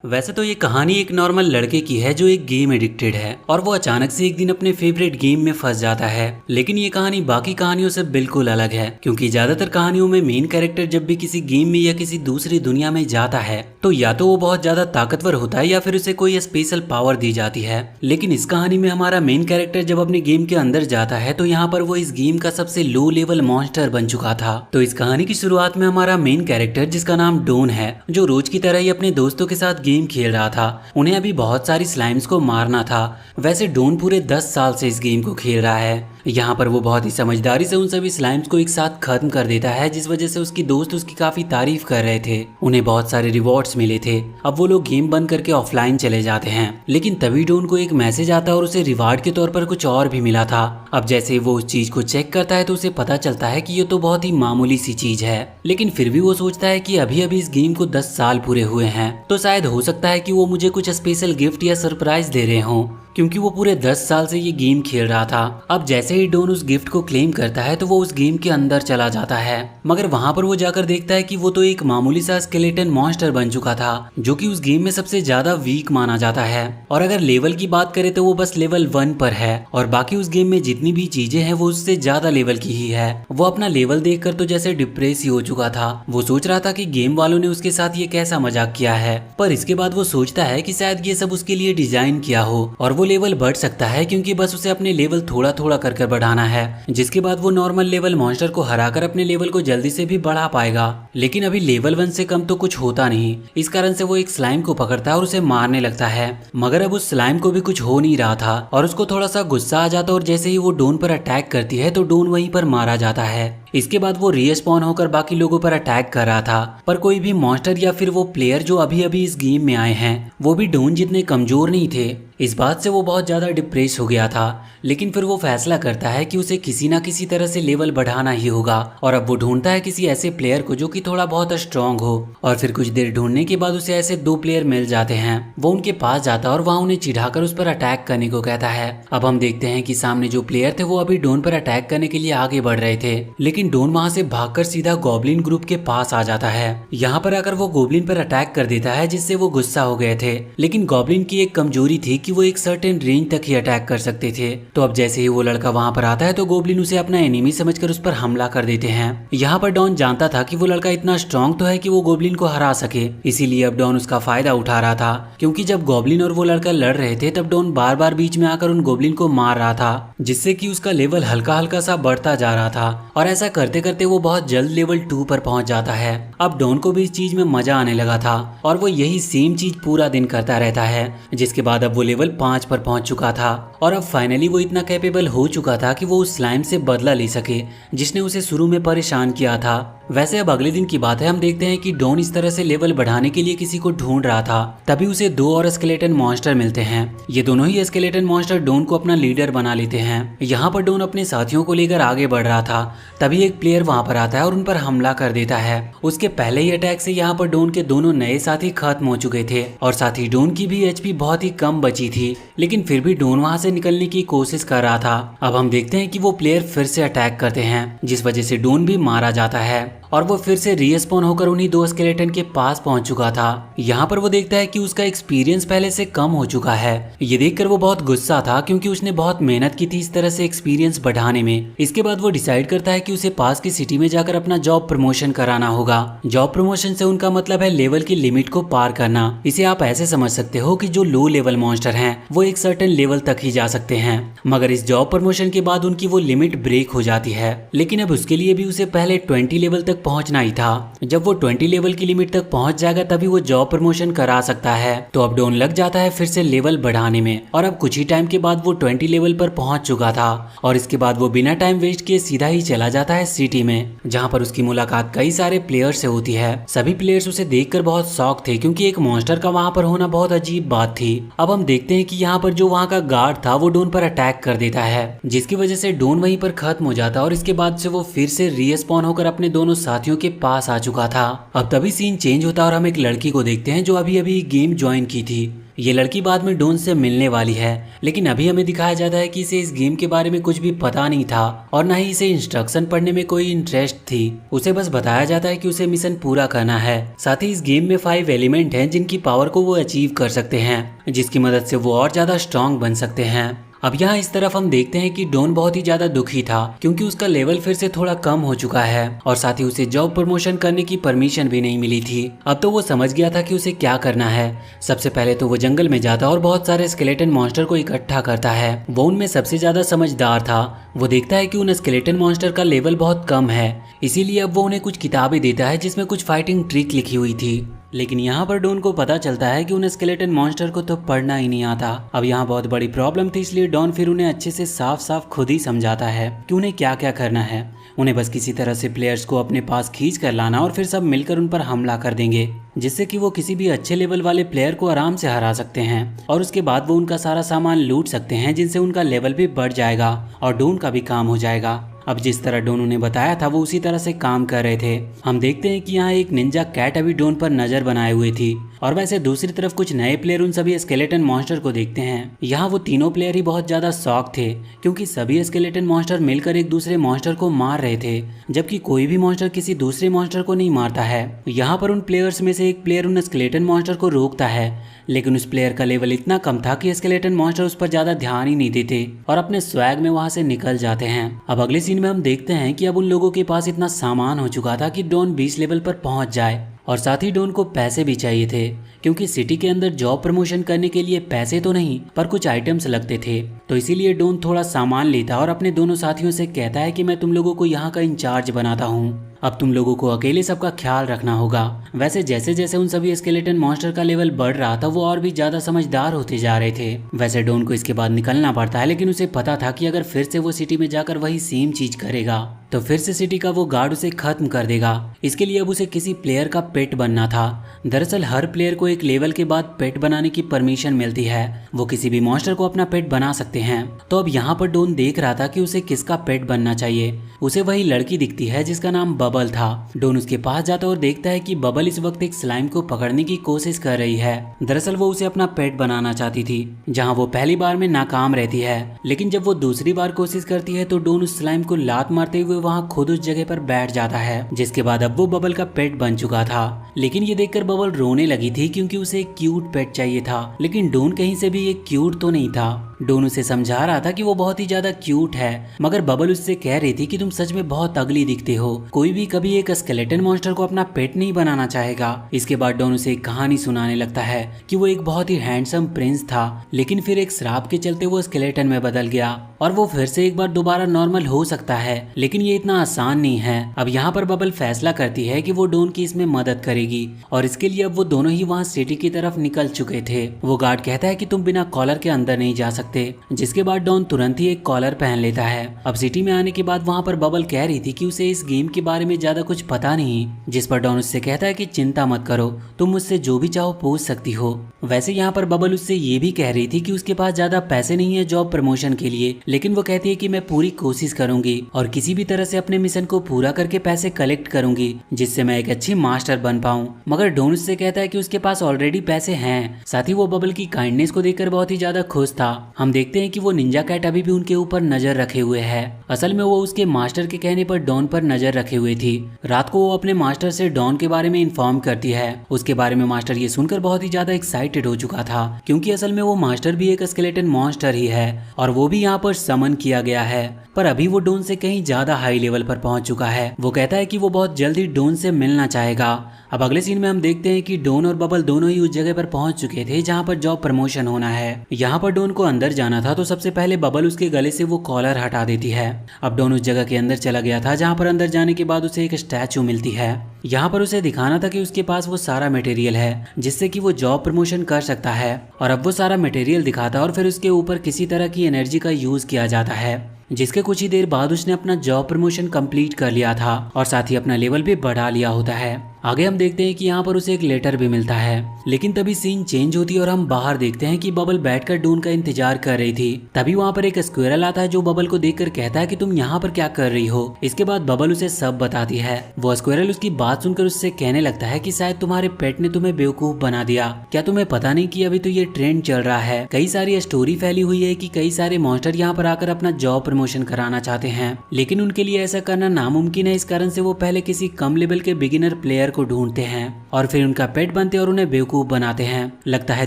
वैसे तो ये कहानी एक नॉर्मल लड़के की है जो एक गेम एडिक्टेड है और वो अचानक से एक दिन अपने फेवरेट गेम में फंस जाता है। लेकिन ये कहानी बाकी कहानियों से बिल्कुल अलग है क्योंकि ज्यादातर कहानियों में मेन कैरेक्टर जब भी किसी गेम में या किसी दूसरी दुनिया में जाता है तो या तो वो बहुत ज्यादा ताकतवर होता है या फिर उसे कोई स्पेशल पावर दी जाती है। लेकिन इस कहानी में हमारा मेन कैरेक्टर जब अपने गेम के अंदर जाता है तो यहाँ पर वो इस गेम का सबसे लो लेवल मॉन्स्टर बन चुका था। तो इस कहानी की शुरुआत में हमारा मेन कैरेक्टर जिसका नाम डोन है, जो रोज की तरह ही अपने दोस्तों के साथ गेम खेल रहा था। उन्हें अभी बहुत सारी स्लाइम्स को मारना था। वैसे डोन पूरे 10 साल से इस गेम को खेल रहा है। यहाँ पर वो बहुत ही समझदारी से उन सभी स्लाइम्स को एक साथ खत्म कर देता है, जिस वजह से उसकी दोस्त उसकी काफी तारीफ कर रहे थे। उन्हें बहुत सारे रिवॉर्ड्स मिले थे। अब वो लोग गेम बंद करके ऑफलाइन चले जाते हैं, लेकिन तभी डोन को एक मैसेज आता है और उसे रिवार्ड के तौर पर कुछ और भी मिला था। अब जैसे वो उस चीज को चेक करता है तो उसे पता चलता है कि ये तो बहुत ही मामूली सी चीज है, लेकिन फिर भी वो सोचता है कि अभी अभी इस गेम को 10 साल पूरे हुए हैं तो शायद हो सकता है कि वो मुझे कुछ स्पेशल गिफ्ट या सरप्राइज दे रहे हों, क्योंकि वो पूरे 10 साल से ये गेम खेल रहा था। अब जैसे ही डोन उस गिफ्ट को क्लेम करता है तो वो उस गेम के अंदर चला जाता है, मगर वहां पर वो जाकर देखता है कि वो तो एक मामूली सा स्केलेटन मॉन्स्टर बन चुका था जो कि उस गेम में सबसे ज्यादा वीक माना जाता है। और अगर लेवल की बात करें तो वो बस लेवल 1 पर है और बाकी उस गेम में जितनी भी चीजें हैं वो उससे ज्यादा लेवल की ही है। वो अपना लेवल देखकर तो जैसे डिप्रेस ही हो चुका था। वो सोच रहा था कि गेम वालों ने उसके साथ ये कैसा मजाक किया है, पर इसके बाद वो सोचता है कि शायद ये सब उसके लिए डिजाइन किया हो और वो लेवल बढ़ सकता है क्योंकि बस उसे अपने लेवल थोड़ा थोड़ा कर बढ़ाना है, जिसके बाद वो नॉर्मल लेवल मॉन्स्टर को हराकर अपने लेवल को जल्दी से भी बढ़ा पाएगा। लेकिन अभी लेवल 1 से कम तो कुछ होता नहीं, इस कारण से वो एक स्लाइम को पकड़ता है और उसे मारने लगता है। मगर अब उस स्लाइम को भी कुछ हो नहीं रहा था और उसको थोड़ा सा गुस्सा आ जाता और जैसे ही वो डोन पर अटैक करती है तो डोन वहीं पर मारा जाता है। इसके बाद वो रीस्पॉन होकर बाकी लोगों पर अटैक कर रहा था, पर कोई भी मॉन्स्टर या फिर वो प्लेयर जो अभी अभी इस गेम में आए हैं वो भी डोन जितने कमजोर नहीं थे। इस बात से वो बहुत ज्यादा डिप्रेस हो गया था, लेकिन फिर वो फैसला करता है कि उसे किसी ना किसी तरह से लेवल बढ़ाना ही होगा और अब वो ढूंढता है किसी ऐसे प्लेयर को जो कि थोड़ा बहुत स्ट्रांग हो। और फिर कुछ देर ढूंढने के बाद उसे ऐसे 2 प्लेयर मिल जाते हैं। वो उनके पास जाता है और वहाँ उन्हें चिढ़ाकर उस पर अटैक करने को कहता है। अब हम देखते हैं कि सामने जो प्लेयर थे वो अभी डोन पर अटैक करने के लिए आगे बढ़ रहे थे, लेकिन डोन वहाँ से भागकर सीधा गॉब्लिन ग्रुप के पास आ जाता है। यहाँ पर आकर वो गॉब्लिन पर अटैक कर देता है, जिससे वो गुस्सा हो गए थे। लेकिन गॉब्लिन की एक कमजोरी थी कि वो एक सर्टेन रेंज तक ही अटैक कर सकते थे। तो अब जैसे ही वो लड़का वहाँ पर आता है तो गॉब्लिन उसे अपना एनिमी समझकर उस पर हमला कर देते हैं। यहाँ पर डॉन जानता था कि वो लड़का इतना स्ट्रॉन्ग तो है कि वो गॉब्लिन को हरा सके, इसीलिए अब डॉन उसका फायदा उठा रहा था। क्योंकि जब गॉब्लिन और वो लड़का लड़ रहे थे तब डॉन बार बार बीच में आकर उन गॉब्लिन को मार रहा था, जिससे कि उसका लेवल हल्का हल्का सा बढ़ता जा रहा था और ऐसा करते करते वो बहुत जल्द लेवल 2 पर पहुंच जाता है। अब डॉन को भी इस चीज में मजा आने लगा था और वो यही सेम चीज पूरा दिन करता रहता है, जिसके बाद अब वो लेवल 5 पर पहुंच चुका था और अब फाइनली वो इतना कैपेबल हो चुका था कि वो उस स्लाइम से बदला ले सके जिसने उसे शुरू में परेशान किया था। वैसे अब अगले दिन की बात है, हम देखते हैं कि डॉन इस तरह से लेवल बढ़ाने के लिए किसी को ढूंढ रहा था। तभी उसे 2 और स्केलेटन मॉन्स्टर मिलते हैं। ये दोनों ही स्केलेटन मॉन्स्टर डॉन को अपना लीडर बना लेते हैं। यहाँ पर डॉन अपने साथियों को लेकर आगे बढ़ रहा था, तभी एक प्लेयर वहाँ पर आता है और उन पर हमला कर देता है। उसके पहले ही अटैक से यहाँ पर डॉन के दोनों नए साथी खत्म हो चुके थे और साथ ही डॉन की भी एचपी बहुत ही कम बची थी, लेकिन फिर भी डॉन वहाँ से निकलने की कोशिश कर रहा था। अब हम देखते हैं कि वो प्लेयर फिर से अटैक करते हैं, जिस वजह से डॉन भी मारा जाता है और वो फिर से रीस्पॉन होकर उन्हीं 2 स्केलेटन के पास पहुंच चुका था। यहाँ पर वो देखता है कि उसका एक्सपीरियंस पहले से कम हो चुका है। ये देखकर वो बहुत गुस्सा था क्योंकि उसने बहुत मेहनत की थी इस तरह से एक्सपीरियंस बढ़ाने में। इसके बाद वो डिसाइड करता है कि उसे पास की सिटी में जाकर अपना जॉब प्रमोशन कराना होगा। जॉब प्रमोशन से उनका मतलब है लेवल की लिमिट को पार करना। इसे आप ऐसे समझ सकते हो कि जो लो लेवल मॉन्स्टर हैं वो एक सर्टेन लेवल तक ही जा सकते हैं, मगर इस जॉब प्रमोशन के बाद उनकी वो लिमिट ब्रेक हो जाती है। लेकिन अब उसके लिए भी उसे पहले 20 लेवल तक पहुंचना ही था। जब वो 20 लेवल की लिमिट तक पहुंच जाएगा तभी वो जॉब प्रमोशन करा सकता है। तो अब डॉन लग जाता है फिर से लेवल बढ़ाने में और अब कुछ ही टाइम के बाद वो 20 लेवल पर पहुंच चुका था और इसके बाद वो बिना टाइम वेस्ट किए सीधा ही चला जाता है सिटी में, जहां पर उसकी मुलाकात कई सारे प्लेयर्स से होती है। सभी प्लेयर्स उसे देखकर बहुत शॉक थे क्योंकि एक मॉन्स्टर का वहां पर होना बहुत अजीब बात थी। अब हम देखते हैं कि यहाँ पर जो वहाँ का गार्ड था वो डॉन पर अटैक कर देता है, जिसकी वजह से डॉन वहीं पर खत्म हो जाता है और इसके बाद से वो फिर से रीस्पॉन होकर अपने दोनों साथियों के पास आ चुका था। अब तभी सीन चेंज होता है और हम एक लड़की को देखते हैं जो अभी अभी गेम ज्वाइन की थी। ये लड़की बाद में डोन से मिलने वाली है, लेकिन अभी हमें दिखाया जाता है कि इसे इस गेम के बारे में कुछ भी पता नहीं था और ना ही इसे इंस्ट्रक्शन पढ़ने में कोई इंटरेस्ट थी। उसे बस बताया जाता है कि उसे मिशन पूरा करना है। साथ ही इस गेम में 5 एलिमेंट हैं जिनकी पावर को वो अचीव कर सकते हैं, जिसकी मदद से वो और ज्यादा स्ट्रांग बन सकते हैं। अब यहाँ इस तरफ हम देखते हैं कि डॉन बहुत ही ज्यादा दुखी था क्योंकि उसका लेवल फिर से थोड़ा कम हो चुका है और साथ ही उसे जॉब प्रमोशन करने की परमिशन भी नहीं मिली थी। अब तो वो समझ गया था कि उसे क्या करना है। सबसे पहले तो वो जंगल में जाता और बहुत सारे स्केलेटन मॉन्स्टर को इकट्ठा करता है। वो उनमें सबसे ज्यादा समझदार था। वो देखता है कि उन स्केलेटन मॉन्स्टर का लेवल बहुत कम है, इसीलिए अब वो उन्हें कुछ किताबें देता है जिसमें कुछ फाइटिंग ट्रिक लिखी हुई थी। लेकिन यहाँ पर डॉन को पता चलता है कि उन स्केलेटन मॉन्स्टर को तो पढ़ना ही नहीं आता। अब यहाँ बहुत बड़ी प्रॉब्लम थी, इसलिए डॉन फिर उन्हें अच्छे से साफ साफ खुद ही समझाता है कि उन्हें क्या क्या करना है। उन्हें बस किसी तरह से प्लेयर्स को अपने पास खींच कर लाना और फिर सब मिलकर उन पर हमला कर देंगे, जिससे कि वो किसी भी अच्छे लेवल वाले प्लेयर को आराम से हरा सकते हैं और उसके बाद वो उनका सारा सामान लूट सकते हैं, जिनसे उनका लेवल भी बढ़ जाएगा और डॉन का भी काम हो जाएगा। अब जिस तरह डॉन उन्हें बताया था वो उसी तरह से काम कर रहे थे। हम देखते हैं कि यहाँ एक निंजा कैट अभी डॉन पर नजर बनाए हुए थी और वैसे दूसरी तरफ कुछ नए प्लेयर उन सभी स्केलेटन मॉन्स्टर को देखते हैं। यहाँ वो तीनों प्लेयर ही बहुत ज्यादा शॉक थे क्योंकि सभी स्केलेटन मॉन्स्टर मिलकर एक दूसरे मॉन्स्टर को मार रहे थे, जबकि कोई भी मॉन्स्टर किसी दूसरे मॉन्स्टर को नहीं मारता है। यहाँ पर उन प्लेयर्स में से एक प्लेयर उन स्केलेटन मॉन्स्टर को रोकता है, लेकिन उस प्लेयर का लेवल इतना कम था कि स्केलेटन मॉन्स्टर उस पर ज्यादा ध्यान ही नहीं देते और अपने स्वैग में वहां से निकल जाते हैं। अब अगले सीन में हम देखते हैं कि अब उन लोगों के पास इतना सामान हो चुका था कि डॉन 20 लेवल पर पहुंच जाए और साथ ही डॉन को पैसे भी चाहिए थे क्योंकि सिटी के अंदर जॉब प्रमोशन करने के लिए पैसे तो नहीं पर कुछ आइटम्स लगते थे। तो इसीलिए डॉन थोड़ा सामान लेता और अपने दोनों साथियों से कहता है कि मैं तुम लोगों को यहाँ का इंचार्ज बनाता हूँ, अब तुम लोगों को अकेले सबका ख्याल रखना होगा। वैसे जैसे जैसे उन सभी स्केलेटन मॉन्स्टर का लेवल बढ़ रहा था वो और भी ज्यादा समझदार होते जा रहे थे। वैसे डॉन को इसके बाद निकलना पड़ता है, लेकिन उसे पता था कि अगर फिर से वो सिटी में जाकर वही सेम चीज करेगा तो फिर से सिटी का वो गार्ड उसे खत्म कर देगा। इसके लिए अब उसे किसी प्लेयर का पेट बनना था। दरअसल हर प्लेयर को एक लेवल के बाद पेट बनाने की परमिशन मिलती है, वो किसी भी मॉन्स्टर को अपना पेट बना सकते हैं। तो अब यहाँ पर डॉन देख रहा था कि उसे किसका पेट बनना चाहिए। उसे वही लड़की दिखती है जिसका नाम बबल था। डॉन उसके पास जाता और देखता है कि बबल इस वक्त एक स्लाइम को पकड़ने की कोशिश कर रही है। दरअसल वो उसे अपना पेट बनाना चाहती थी, जहाँ वो पहली बार में नाकाम रहती है। लेकिन जब वो दूसरी बार कोशिश करती है तो डॉन उस स्लाइम को लात मारते हुए वहाँ खुद उस जगह पर बैठ जाता है, जिसके बाद अब वो बबल का पेट बन चुका था। लेकिन ये देखकर बबल रोने लगी थी क्योंकि उसे एक क्यूट पेट चाहिए था, लेकिन डॉन कहीं से भी एक क्यूट तो नहीं था। डॉन उसे समझा रहा था कि वो बहुत ही ज्यादा क्यूट है, मगर बबल उससे कह रही थी कि तुम सच में बहुत अगली दिखते हो, कोई भी कभी एक स्केलेटन मॉन्स्टर को अपना पेट नहीं बनाना चाहेगा। इसके बाद डॉन उसे एक कहानी सुनाने लगता है कि वो एक बहुत ही हैंडसम प्रिंस था, लेकिन फिर एक श्राप के चलते वो स्केलेटन में बदल गया और वो फिर से एक बार दोबारा नॉर्मल हो सकता है, लेकिन ये इतना आसान नहीं है। अब यहाँ पर बबल फैसला करती है कि वो डॉन की इसमें मदद करेगी और इसके लिए अब वो दोनों ही वहाँ सिटी की तरफ निकल चुके थे। वो गार्ड कहता है कि तुम बिना कॉलर के अंदर नहीं जा सकते, जिसके बाद डॉन तुरंत ही एक कॉलर पहन लेता है। अब सिटी में आने के बाद वहाँ पर बबल कह रही थी कि उसे इस गेम के बारे में ज्यादा कुछ पता नहीं, जिस पर डॉन उससे कहता है कि चिंता मत करो, तुम मुझसे जो भी चाहो पूछ सकती हो। वैसे यहाँ पर बबल उससे ये भी कह रही थी कि उसके पास ज्यादा पैसे नहीं है जॉब प्रमोशन के लिए, लेकिन वो कहती है कि मैं पूरी कोशिश करूंगी और किसी भी तरह से अपने मिशन को पूरा करके पैसे कलेक्ट करूंगी, जिससे मैं एक अच्छी मास्टर बन पाऊं। मगर डॉन उससे कहता है कि उसके पास ऑलरेडी पैसे हैं। साथ ही वो बबल की काइंडनेस को देखकर बहुत ही ज्यादा खुश था। हम देखते हैं कि वो निंजा कैट अभी भी उनके ऊपर नजर रखे हुए है। असल में वो उसके मास्टर के कहने पर डॉन पर नजर रखे हुए थी। रात को वो अपने मास्टर से डॉन के बारे में इन्फॉर्म करती है। उसके बारे में मास्टर ये सुनकर बहुत ही ज्यादा एक्साइटेड हो चुका था, क्योंकि असल में वो मास्टर भी एक स्केलेटन मॉन्स्टर ही है और वो भी यहाँ पर समन किया गया है, पर अभी वो डॉन से कहीं ज्यादा हाई लेवल पर पहुंच चुका है। वो कहता है कि वो बहुत जल्दी डॉन से मिलना चाहेगा। अब अगले सीन में हम देखते हैं कि डॉन और बबल दोनों ही उस जगह पर पहुंच चुके थे जहां पर जॉब प्रमोशन होना है। यहाँ पर डॉन को अंदर जाना था तो सबसे पहले बबल उसके गले से वो कॉलर हटा देती है। अब डॉन उस जगह के अंदर चला गया था जहाँ पर अंदर जाने के बाद उसे एक स्टैचू मिलती है। यहाँ पर उसे दिखाना था कि उसके पास वो सारा मटेरियल है जिससे कि वो जॉब प्रमोशन कर सकता है, और अब वो सारा मटेरियल दिखाता और फिर उसके ऊपर किसी तरह की एनर्जी का यूज किया जाता है, जिसके कुछ ही देर बाद उसने अपना जॉब प्रमोशन कंप्लीट कर लिया था और साथ ही अपना लेवल भी बढ़ा लिया होता है। आगे हम देखते हैं कि यहाँ पर उसे एक लेटर भी मिलता है, लेकिन तभी सीन चेंज होती है और हम बाहर देखते हैं कि बबल बैठकर डून का इंतजार कर रही थी। तभी वहाँ पर एक स्क्विरल आता है जो बबल को देखकर कहता है कि तुम यहाँ पर क्या कर रही हो। इसके बाद बबल उसे सब बताती है। वो स्क्विरल उसकी बात सुनकर उससे कहने लगता है कि शायद तुम्हारे पेट ने तुम्हें बेवकूफ बना दिया। क्या तुम्हें पता नहीं कि अभी तो ये ट्रेंड चल रहा है, कई सारी स्टोरी फैली हुई है कि कई सारे मॉन्स्टर यहाँ पर आकर अपना जॉब प्रमोशन कराना चाहते हैं, लेकिन उनके लिए ऐसा करना नामुमकिन है। इस कारण से वो पहले किसी कम लेवल के बिगिनर प्लेयर को ढूंढते हैं और फिर उनका पेट बनते और उन्हें बेवकूफ बनाते हैं। लगता है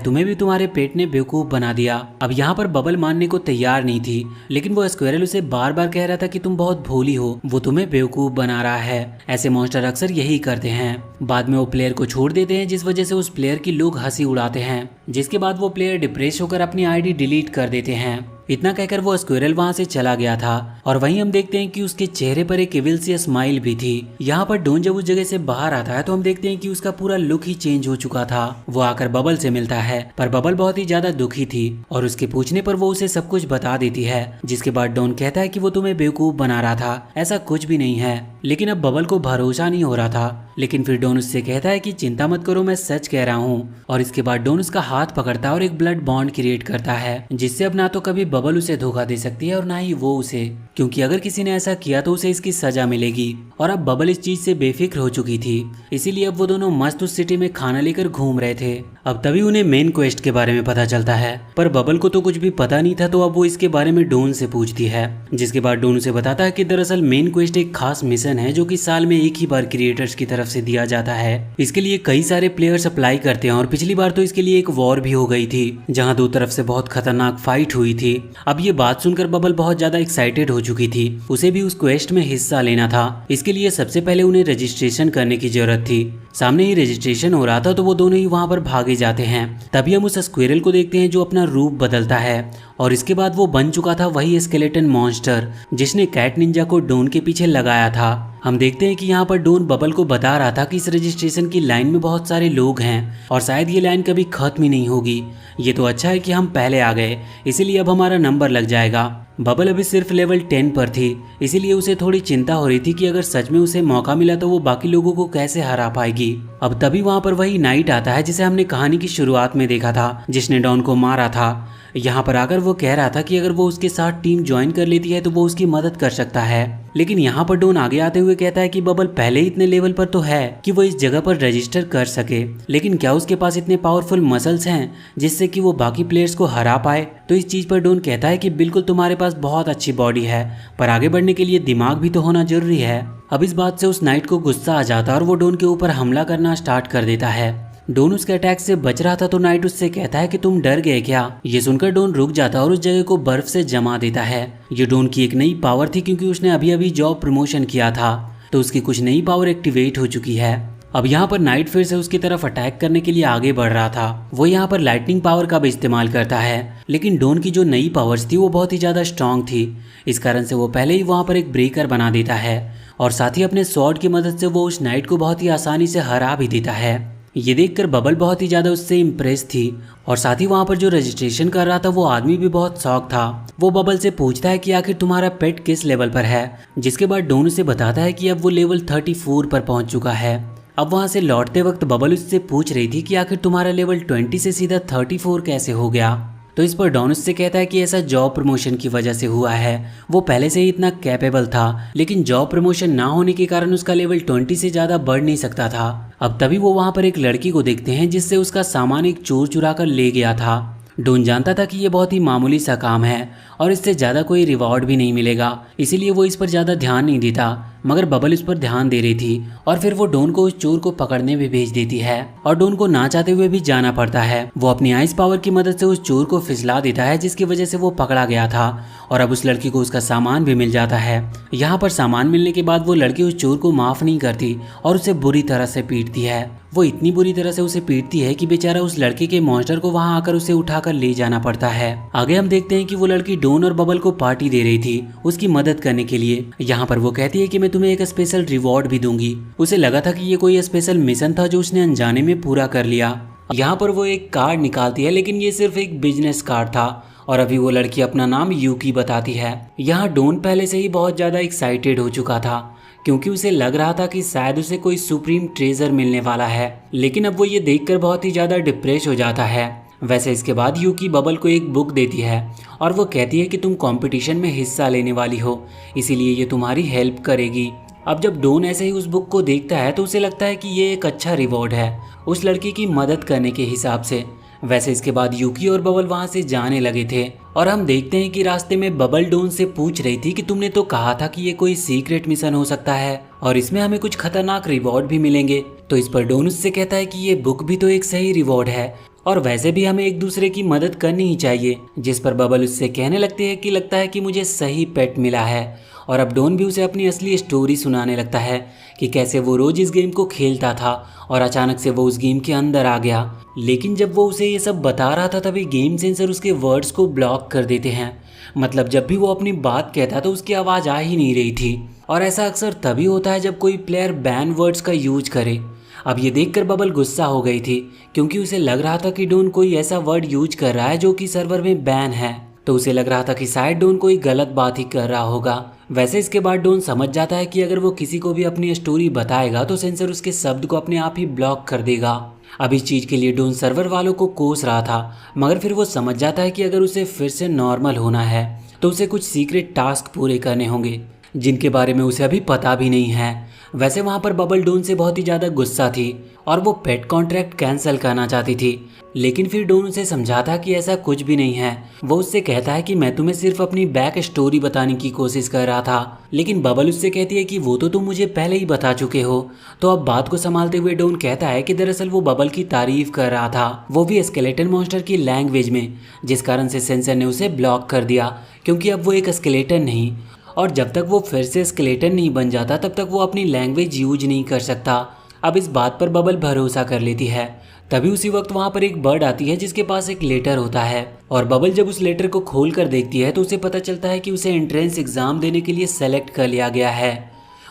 तुम्हें भी तुम्हारे पेट ने बेवकूफ बना दिया। अब यहाँ पर बबल मानने को तैयार नहीं थी, लेकिन वो स्क्विरल उसे बार बार कह रहा था कि तुम बहुत भोली हो, वो तुम्हें बेवकूफ बना रहा है। ऐसे मॉन्स्टर अक्सर यही करते हैं। बाद में वो प्लेयर को छोड़ देते हैं, जिस वजह से उस प्लेयर की लोग हंसी उड़ाते हैं, जिसके बाद वो प्लेयर डिप्रेस होकर अपनी आईडी डिलीट कर देते हैं। इतना कहकर वो स्क्विरल वहां से चला गया था और वहीं हम देखते हैं कि उसके चेहरे पर एक इविल सी स्माइल भी थी। यहाँ पर डॉन जब उस जगह से बाहर आता है तो हम देखते हैं कि उसका पूरा लुक ही चेंज हो चुका था। वो आकर बबल से मिलता है, पर बबल बहुत ही ज्यादा दुखी थी और उसके पूछने पर वो उसे सब कुछ बता देती है। जिसके बाद डॉन कहता है कि वो तुम्हें बेवकूफ बना रहा था, ऐसा कुछ भी नहीं है। लेकिन अब बबल को भरोसा नहीं हो रहा था, लेकिन फिर डॉन उससे कहता है कि चिंता मत करो, मैं सच कह रहा हूँ। और इसके बाद डॉन उसका हाथ पकड़ता है और एक ब्लड बॉन्ड क्रिएट करता है, जिससे अब ना तो कभी बबल उसे धोखा दे सकती है और ना ही वो उसे, क्योंकि अगर किसी ने ऐसा किया तो उसे इसकी सजा मिलेगी। और अब बबल इस चीज से बेफिक्र हो चुकी थी, इसीलिए अब वो दोनों मस्त उस सिटी में खाना लेकर घूम रहे थे। अब तभी उन्हें मेन क्वेस्ट के बारे में पता चलता है, पर बबल को तो कुछ भी पता नहीं था, तो अब वो इसके बारे में डॉन से पूछती है। जिसके बाद डॉन उसे बताता है कि दरअसल मेन क्वेस्ट एक खास मिशन है जो कि साल में एक ही बार क्रिएटर्स की तरफ से दिया जाता है। इसके लिए कई सारे प्लेयर्स अप्लाई करते हैं और पिछली बार तो इसके लिए एक वॉर भी हो गई थी, जहां दो तरफ से बहुत खतरनाक फाइट हुई थी। अब ये बात सुनकर बबल बहुत ज्यादा एक्साइटेड हो चुकी थी, उसे भी उस क्वेस्ट में हिस्सा लेना था। इसके लिए सबसे पहले उन्हें रजिस्ट्रेशन करने की जरूरत थी। सामने ही रजिस्ट्रेशन हो रहा था तो वो दोनों ही वहां पर भागे जाते हैं। तभी हम उस स्क्विरल को देखते हैं जो अपना रूप बदलता है और इसके बाद वो बन चुका था वही स्केलेटन मॉन्स्टर जिसने कैट निंजा को डॉन के पीछे लगाया था। हम देखते हैं कि यहाँ पर डॉन बबल को बता रहा था कि इस रजिस्ट्रेशन की लाइन में बहुत सारे लोग हैं और शायद ये लाइन कभी खत्म ही नहीं होगी। ये तो अच्छा है कि हम पहले आ गए, इसीलिए अब हमारा नंबर लग जाएगा। बबल अभी सिर्फ लेवल 10 पर थी, इसीलिए उसे थोड़ी चिंता हो रही थी कि अगर सच में उसे मौका मिला तो वो बाकी लोगों को कैसे हरा पाएगी। अब तभी वहाँ पर वही नाइट आता है जिसे हमने कहानी की शुरुआत में देखा था, जिसने डॉन को मारा था। यहाँ पर आकर वो कह रहा था कि अगर वो उसके साथ टीम ज्वाइन कर लेती है तो वो उसकी मदद कर सकता है। लेकिन यहाँ पर डॉन आगे आते हुए कहता है कि बबल पहले ही इतने लेवल पर तो है कि वो इस जगह पर रजिस्टर कर सके, लेकिन क्या उसके पास इतने पावरफुल मसल्स हैं जिससे कि वो बाकी प्लेयर्स को हरा पाए। तो इस चीज पर डॉन कहता है कि बिल्कुल तुम्हारे पास बहुत अच्छी बॉडी है, पर आगे बढ़ने के लिए दिमाग भी तो होना जरूरी है। अब इस बात से उस नाइट को गुस्सा आ जाता है और वो डॉन के ऊपर हमला करना स्टार्ट कर देता है। डॉन उसके अटैक से बच रहा था तो नाइट उससे कहता है कि तुम डर गए क्या। ये सुनकर डॉन रुक जाता है और उस जगह को बर्फ से जमा देता है। ये डॉन की एक नई पावर थी, क्योंकि उसने अभी अभी जॉब प्रमोशन किया था, तो उसकी कुछ नई पावर एक्टिवेट हो चुकी है। अब यहाँ पर नाइट फिर से उसकी तरफ अटैक करने के लिए आगे बढ़ रहा था। वो यहाँ पर लाइटनिंग पावर का भी इस्तेमाल करता है, लेकिन डॉन की जो नई पावर्स थी वो बहुत ही ज्यादा स्ट्रांग थी। इस कारण से वो पहले ही वहाँ पर एक ब्रेकर बना देता है और साथ ही अपने स्वॉर्ड की मदद से वो उस नाइट को बहुत ही आसानी से हरा भी देता है। ये देखकर बबल बहुत ही ज्यादा उससे इम्प्रेस थी और साथ ही वहाँ पर जो रजिस्ट्रेशन कर रहा था वो आदमी भी बहुत शौक था। वो बबल से पूछता है कि आखिर तुम्हारा पेट किस लेवल पर है, जिसके बाद डॉन उसे बताता है कि अब वो लेवल 34 पर पहुंच चुका है। अब वहाँ से लौटते वक्त बबल उससे पूछ रही थी कि आखिर तुम्हारा लेवल 20 से सीधा 34 कैसे हो गया। तो इस पर डॉन उससे कहता है कि ऐसा जॉब प्रमोशन की वजह से हुआ है। वो पहले से ही इतना कैपेबल था, लेकिन जॉब प्रमोशन ना होने के कारण उसका लेवल 20 से ज्यादा बढ़ नहीं सकता था। अब तभी वो वहाँ पर एक लड़की को देखते हैं जिससे उसका सामान एक चोर चुरा कर ले गया था। डॉन जानता था कि ये बहुत ही मामूली सा काम है और इससे ज्यादा कोई रिवॉर्ड भी नहीं मिलेगा, इसीलिए वो इस पर ज्यादा ध्यान नहीं देता। मगर बबल इस पर ध्यान दे रही थी और फिर वो डॉन को उस चोर को पकड़ने भी भेज देती है और डॉन को ना चाहते हुए भी जाना पड़ता है। वो अपनी आइस पावर की मदद से उस चोर को फिसला देता है, जिसकी वजह से वो पकड़ा गया था और अब उस लड़की को उसका सामान भी मिल जाता है। यहाँ पर सामान मिलने के बाद वो लड़की उस चोर को माफ नहीं करती और उसे बुरी तरह से पीटती है। वो इतनी बुरी तरह से उसे पीटती है कि बेचारा उस लड़के के मॉन्स्टर को वहां आकर उसे उठाकर ले जाना पड़ता है। आगे हम देखते हैं कि वो लड़की डॉन और बबल को पार्टी दे रही थी उसकी मदद करने के लिए। यहाँ पर वो कहती है कि मैं तुम्हें एक स्पेशल रिवॉर्ड भी दूंगी। उसे लगा था कि ये कोई स्पेशल मिशन था जो उसने अनजाने में पूरा कर लिया। यहाँ पर वो एक कार्ड निकालती है, लेकिन ये सिर्फ एक बिजनेस कार्ड था और अभी वो लड़की अपना नाम यूकी बताती है। यहाँ डॉन पहले से ही बहुत ज्यादा एक्साइटेड हो चुका था, क्योंकि उसे लग रहा था कि शायद उसे कोई सुप्रीम ट्रेजर मिलने वाला है। लेकिन अब वो ये देखकर बहुत ही ज़्यादा डिप्रेस हो जाता है। वैसे इसके बाद यूकी बबल को एक बुक देती है और वो कहती है कि तुम कंपटीशन में हिस्सा लेने वाली हो, इसीलिए ये तुम्हारी हेल्प करेगी। अब जब डोन ऐसे ही उस बुक को देखता है तो उसे लगता है कि ये एक अच्छा रिवॉर्ड है उस लड़की की मदद करने के हिसाब से। वैसे इसके बाद यूकी और बबल वहाँ से जाने लगे थे और हम देखते हैं कि रास्ते में बबल डोन से पूछ रही थी कि तुमने तो कहा था कि ये कोई सीक्रेट मिशन हो सकता है और इसमें हमें कुछ खतरनाक रिवॉर्ड भी मिलेंगे। तो इस पर डोन उससे कहता है कि ये बुक भी तो एक सही रिवॉर्ड है और वैसे भी हमें एक दूसरे की मदद करनी ही चाहिए। जिस पर बबल उससे कहने लगती है कि लगता है कि मुझे सही पेट मिला है। और अब डोन भी उसे अपनी असली स्टोरी सुनाने लगता है कि कैसे वो रोज इस गेम को खेलता था और अचानक से वो उस गेम के अंदर आ गया। लेकिन जब वो उसे ये सब बता रहा था तभी गेम सेंसर उसके वर्ड्स को ब्लॉक कर देते हैं। मतलब जब भी वो अपनी बात कहता तो उसकी आवाज़ आ ही नहीं रही थी और ऐसा अक्सर तभी होता है जब कोई प्लेयर बैन वर्ड्स का यूज करे। अब ये देखकर बबल गुस्सा हो गई थी क्योंकि उसे लग रहा था कि डोन कोई ऐसा वर्ड यूज कर रहा है जो कि सर्वर में बैन है। तो उसे लग रहा था कि शायद डोन कोई गलत बात ही कर रहा होगा। वैसे इसके बाद डोन समझ जाता है कि अगर वो किसी को भी अपनी स्टोरी बताएगा तो सेंसर उसके शब्द को अपने आप ही ब्लॉक कर देगा। अब इस चीज़ के लिए डोन सर्वर वालों को कोस रहा था, मगर फिर वो समझ जाता है कि अगर उसे फिर से नॉर्मल होना है तो उसे कुछ सीक्रेट टास्क पूरे करने होंगे जिनके बारे में उसे अभी पता भी नहीं है। वैसे वहाँ पर बबल डोन से बहुत ही ज़्यादा गुस्सा थी और वो पेट कॉन्ट्रैक्ट कैंसिल करना चाहती थी। लेकिन फिर डोन उसे समझाता कि ऐसा कुछ भी नहीं है। वो उससे कहता है कि मैं तुम्हें सिर्फ अपनी बैक स्टोरी बताने की कोशिश कर रहा था। लेकिन बबल उससे कहती है कि वो तो तुम मुझे पहले ही बता चुके हो। तो अब बात को संभालते हुए डोन कहता है कि दरअसल वो बबल की तारीफ कर रहा था, वो भी स्केलेटन मॉन्स्टर की लैंग्वेज में, जिस कारण से सेंसर ने उसे ब्लॉक कर दिया क्योंकि अब वो एक स्केलेटन नहीं, और जब तक वो फिर से स्केलेटन नहीं बन जाता तब तक वो अपनी लैंग्वेज यूज नहीं कर सकता। अब इस बात पर बबल भरोसा कर लेती है। तभी उसी वक्त वहाँ पर एक बर्ड आती है जिसके पास एक लेटर होता है और बबल जब उस लेटर को खोल कर देखती है तो उसे पता चलता है कि उसे एंट्रेंस एग्जाम देने के लिए सेलेक्ट कर लिया गया है।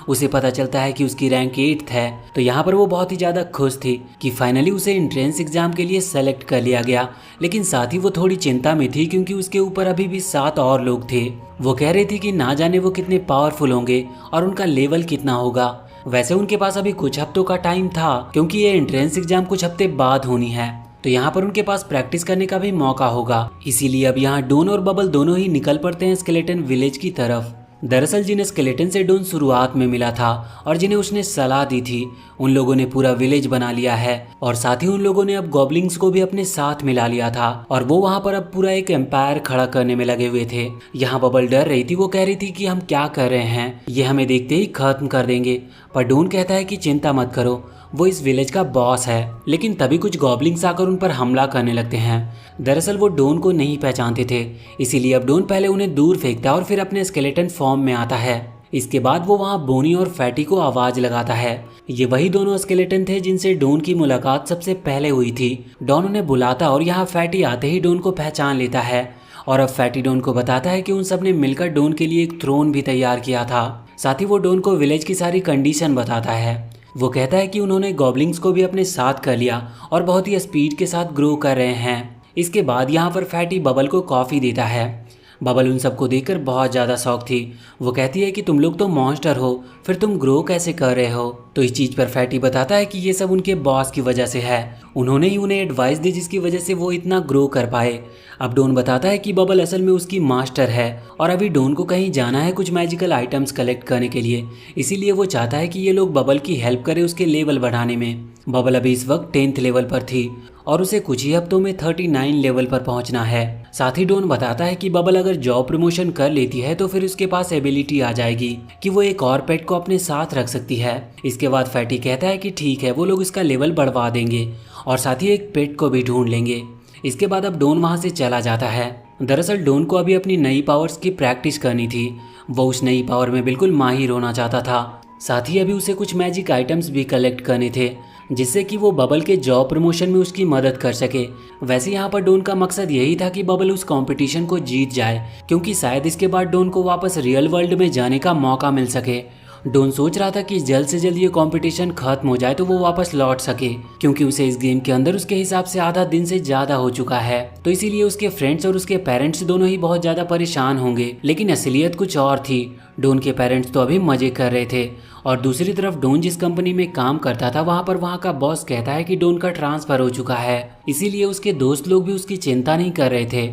उसे पता चलता है कि उसकी रैंक 8th है। तो यहाँ पर वो बहुत ही ज़्यादा खुश थी कि फाइनली उसे एंट्रेंस एग्जाम के लिए सेलेक्ट कर लिया गया। लेकिन साथ ही वो थोड़ी चिंता में थी क्योंकि उसके ऊपर अभी भी 7 और लोग थे। वो कह रही थी कि ना जाने वो कितने पावरफुल होंगे और उनका लेवल कितना होगा। वैसे उनके पास अभी कुछ हफ्तों का टाइम था क्योंकि ये एंट्रेंस एग्जाम कुछ हफ्ते बाद होनी है, तो यहाँ पर उनके पास प्रैक्टिस करने का भी मौका होगा। इसीलिए अब यहाँ डोन और बबल दोनों ही निकल पड़ते हैं स्केलेटन विलेज की तरफ। दरअसल जिन स्केलेटन से डोन शुरुआत में मिला था और जिन्हें उसने सलाह दी थी उन लोगों ने पूरा विलेज बना लिया है और साथ ही उन लोगों ने अब गॉबलिंग्स को भी अपने साथ मिला लिया था और वो वहाँ पर अब पूरा एक एम्पायर खड़ा करने में लगे हुए थे। यहाँ बबल डर रही थी, वो कह रही थी कि हम क्या कर रहे हैं, ये हमें देखते ही खत्म कर देंगे। पर डोन कहता है कि चिंता मत करो, वो इस विलेज का बॉस है। लेकिन तभी कुछ गॉबलिंग्स आकर उन पर हमला करने लगते हैं। दरअसल वो डोन को नहीं पहचानते थे, इसीलिए अब डोन पहले उन्हें दूर फेंकता है और फिर अपने स्केलेटन फॉर्म में आता है। इसके बाद वो वहाँ बोनी और फैटी को आवाज लगाता है। ये वही दोनों स्केलेटन थे जिनसे डोन की मुलाकात सबसे पहले हुई थी। डॉन उन्हें बुलाता और यहाँ फैटी आते ही डोन को पहचान लेता है और अब फैटी डोन को बताता है कि उन सब ने मिलकर डोन के लिए एक थ्रोन भी तैयार किया था। साथ ही वो डोन को विलेज की सारी कंडीशन बताता है। वो कहता है कि उन्होंने गॉबलिंग्स को भी अपने साथ कर लिया और बहुत ही स्पीड के साथ ग्रो कर रहे हैं। इसके बाद यहाँ पर फैटी बबल को कॉफ़ी देता है। बबल उन सबको देखकर बहुत ज़्यादा शौक थी। वो कहती है कि तुम लोग तो मॉन्स्टर हो, फिर तुम ग्रो कैसे कर रहे हो। तो इस चीज़ पर फैटी बताता है कि ये सब उनके बॉस की वजह से है, उन्होंने ही उन्हें एडवाइस दी जिसकी वजह से वो इतना ग्रो कर पाए। अब डोन बताता है कि बबल असल में उसकी मास्टर है और अभी डोन को कहीं जाना है कुछ मैजिकल आइटम्स कलेक्ट करने के लिए, इसीलिए वो चाहता है कि ये लोग बबल की हेल्प करें उसके लेवल बढ़ाने में। बबल अभी इस वक्त 10th लेवल पर थी और उसे कुछ ही हफ्तों में 39 लेवल पर पहुंचना है। साथ ही डोन बताता है कि बबल अगर जॉब प्रमोशन कर लेती है तो फिर उसके पास एबिलिटी आ जाएगी कि वो एक और पेट को अपने साथ रख सकती है। इसके बाद फैटी कहता है कि ठीक है, वो लोग इसका लेवल बढ़वा देंगे और साथ ही एक पेट को भी ढूंढ लेंगे। इसके बाद अब डोन वहाँ से चला जाता है। दरअसल डोन को अभी अपनी नई पावर्स की प्रैक्टिस करनी थी, वो उस नई पावर में बिल्कुल माहिर होना चाहता था। साथ ही अभी उसे कुछ मैजिक आइटम्स भी कलेक्ट करने थे जिससे कि वो बबल के जॉब प्रमोशन में उसकी मदद कर सके। वैसे यहाँ पर डोन का मकसद यही था कि बबल उस कंपटीशन को जीत जाए क्योंकि शायद इसके बाद डोन को वापस रियल वर्ल्ड में जाने का मौका मिल सके। डोन सोच रहा था कि जल्द से जल्द ये कंपटीशन खत्म हो जाए तो वो वापस लौट सके, क्योंकि उसे इस गेम के अंदर उसके हिसाब से आधा दिन से ज्यादा हो चुका है। तो इसीलिए उसके फ्रेंड्स और उसके पेरेंट्स दोनों ही बहुत ज्यादा परेशान होंगे। लेकिन असलियत कुछ और थी। डोन के पेरेंट्स तो अभी मजे कर रहे थे और दूसरी तरफ डोन जिस कंपनी में काम करता था वहाँ पर वहाँ का बॉस कहता है कि डोन का ट्रांसफर हो चुका है, इसीलिए उसके दोस्त लोग भी उसकी चिंता नहीं कर रहे थे।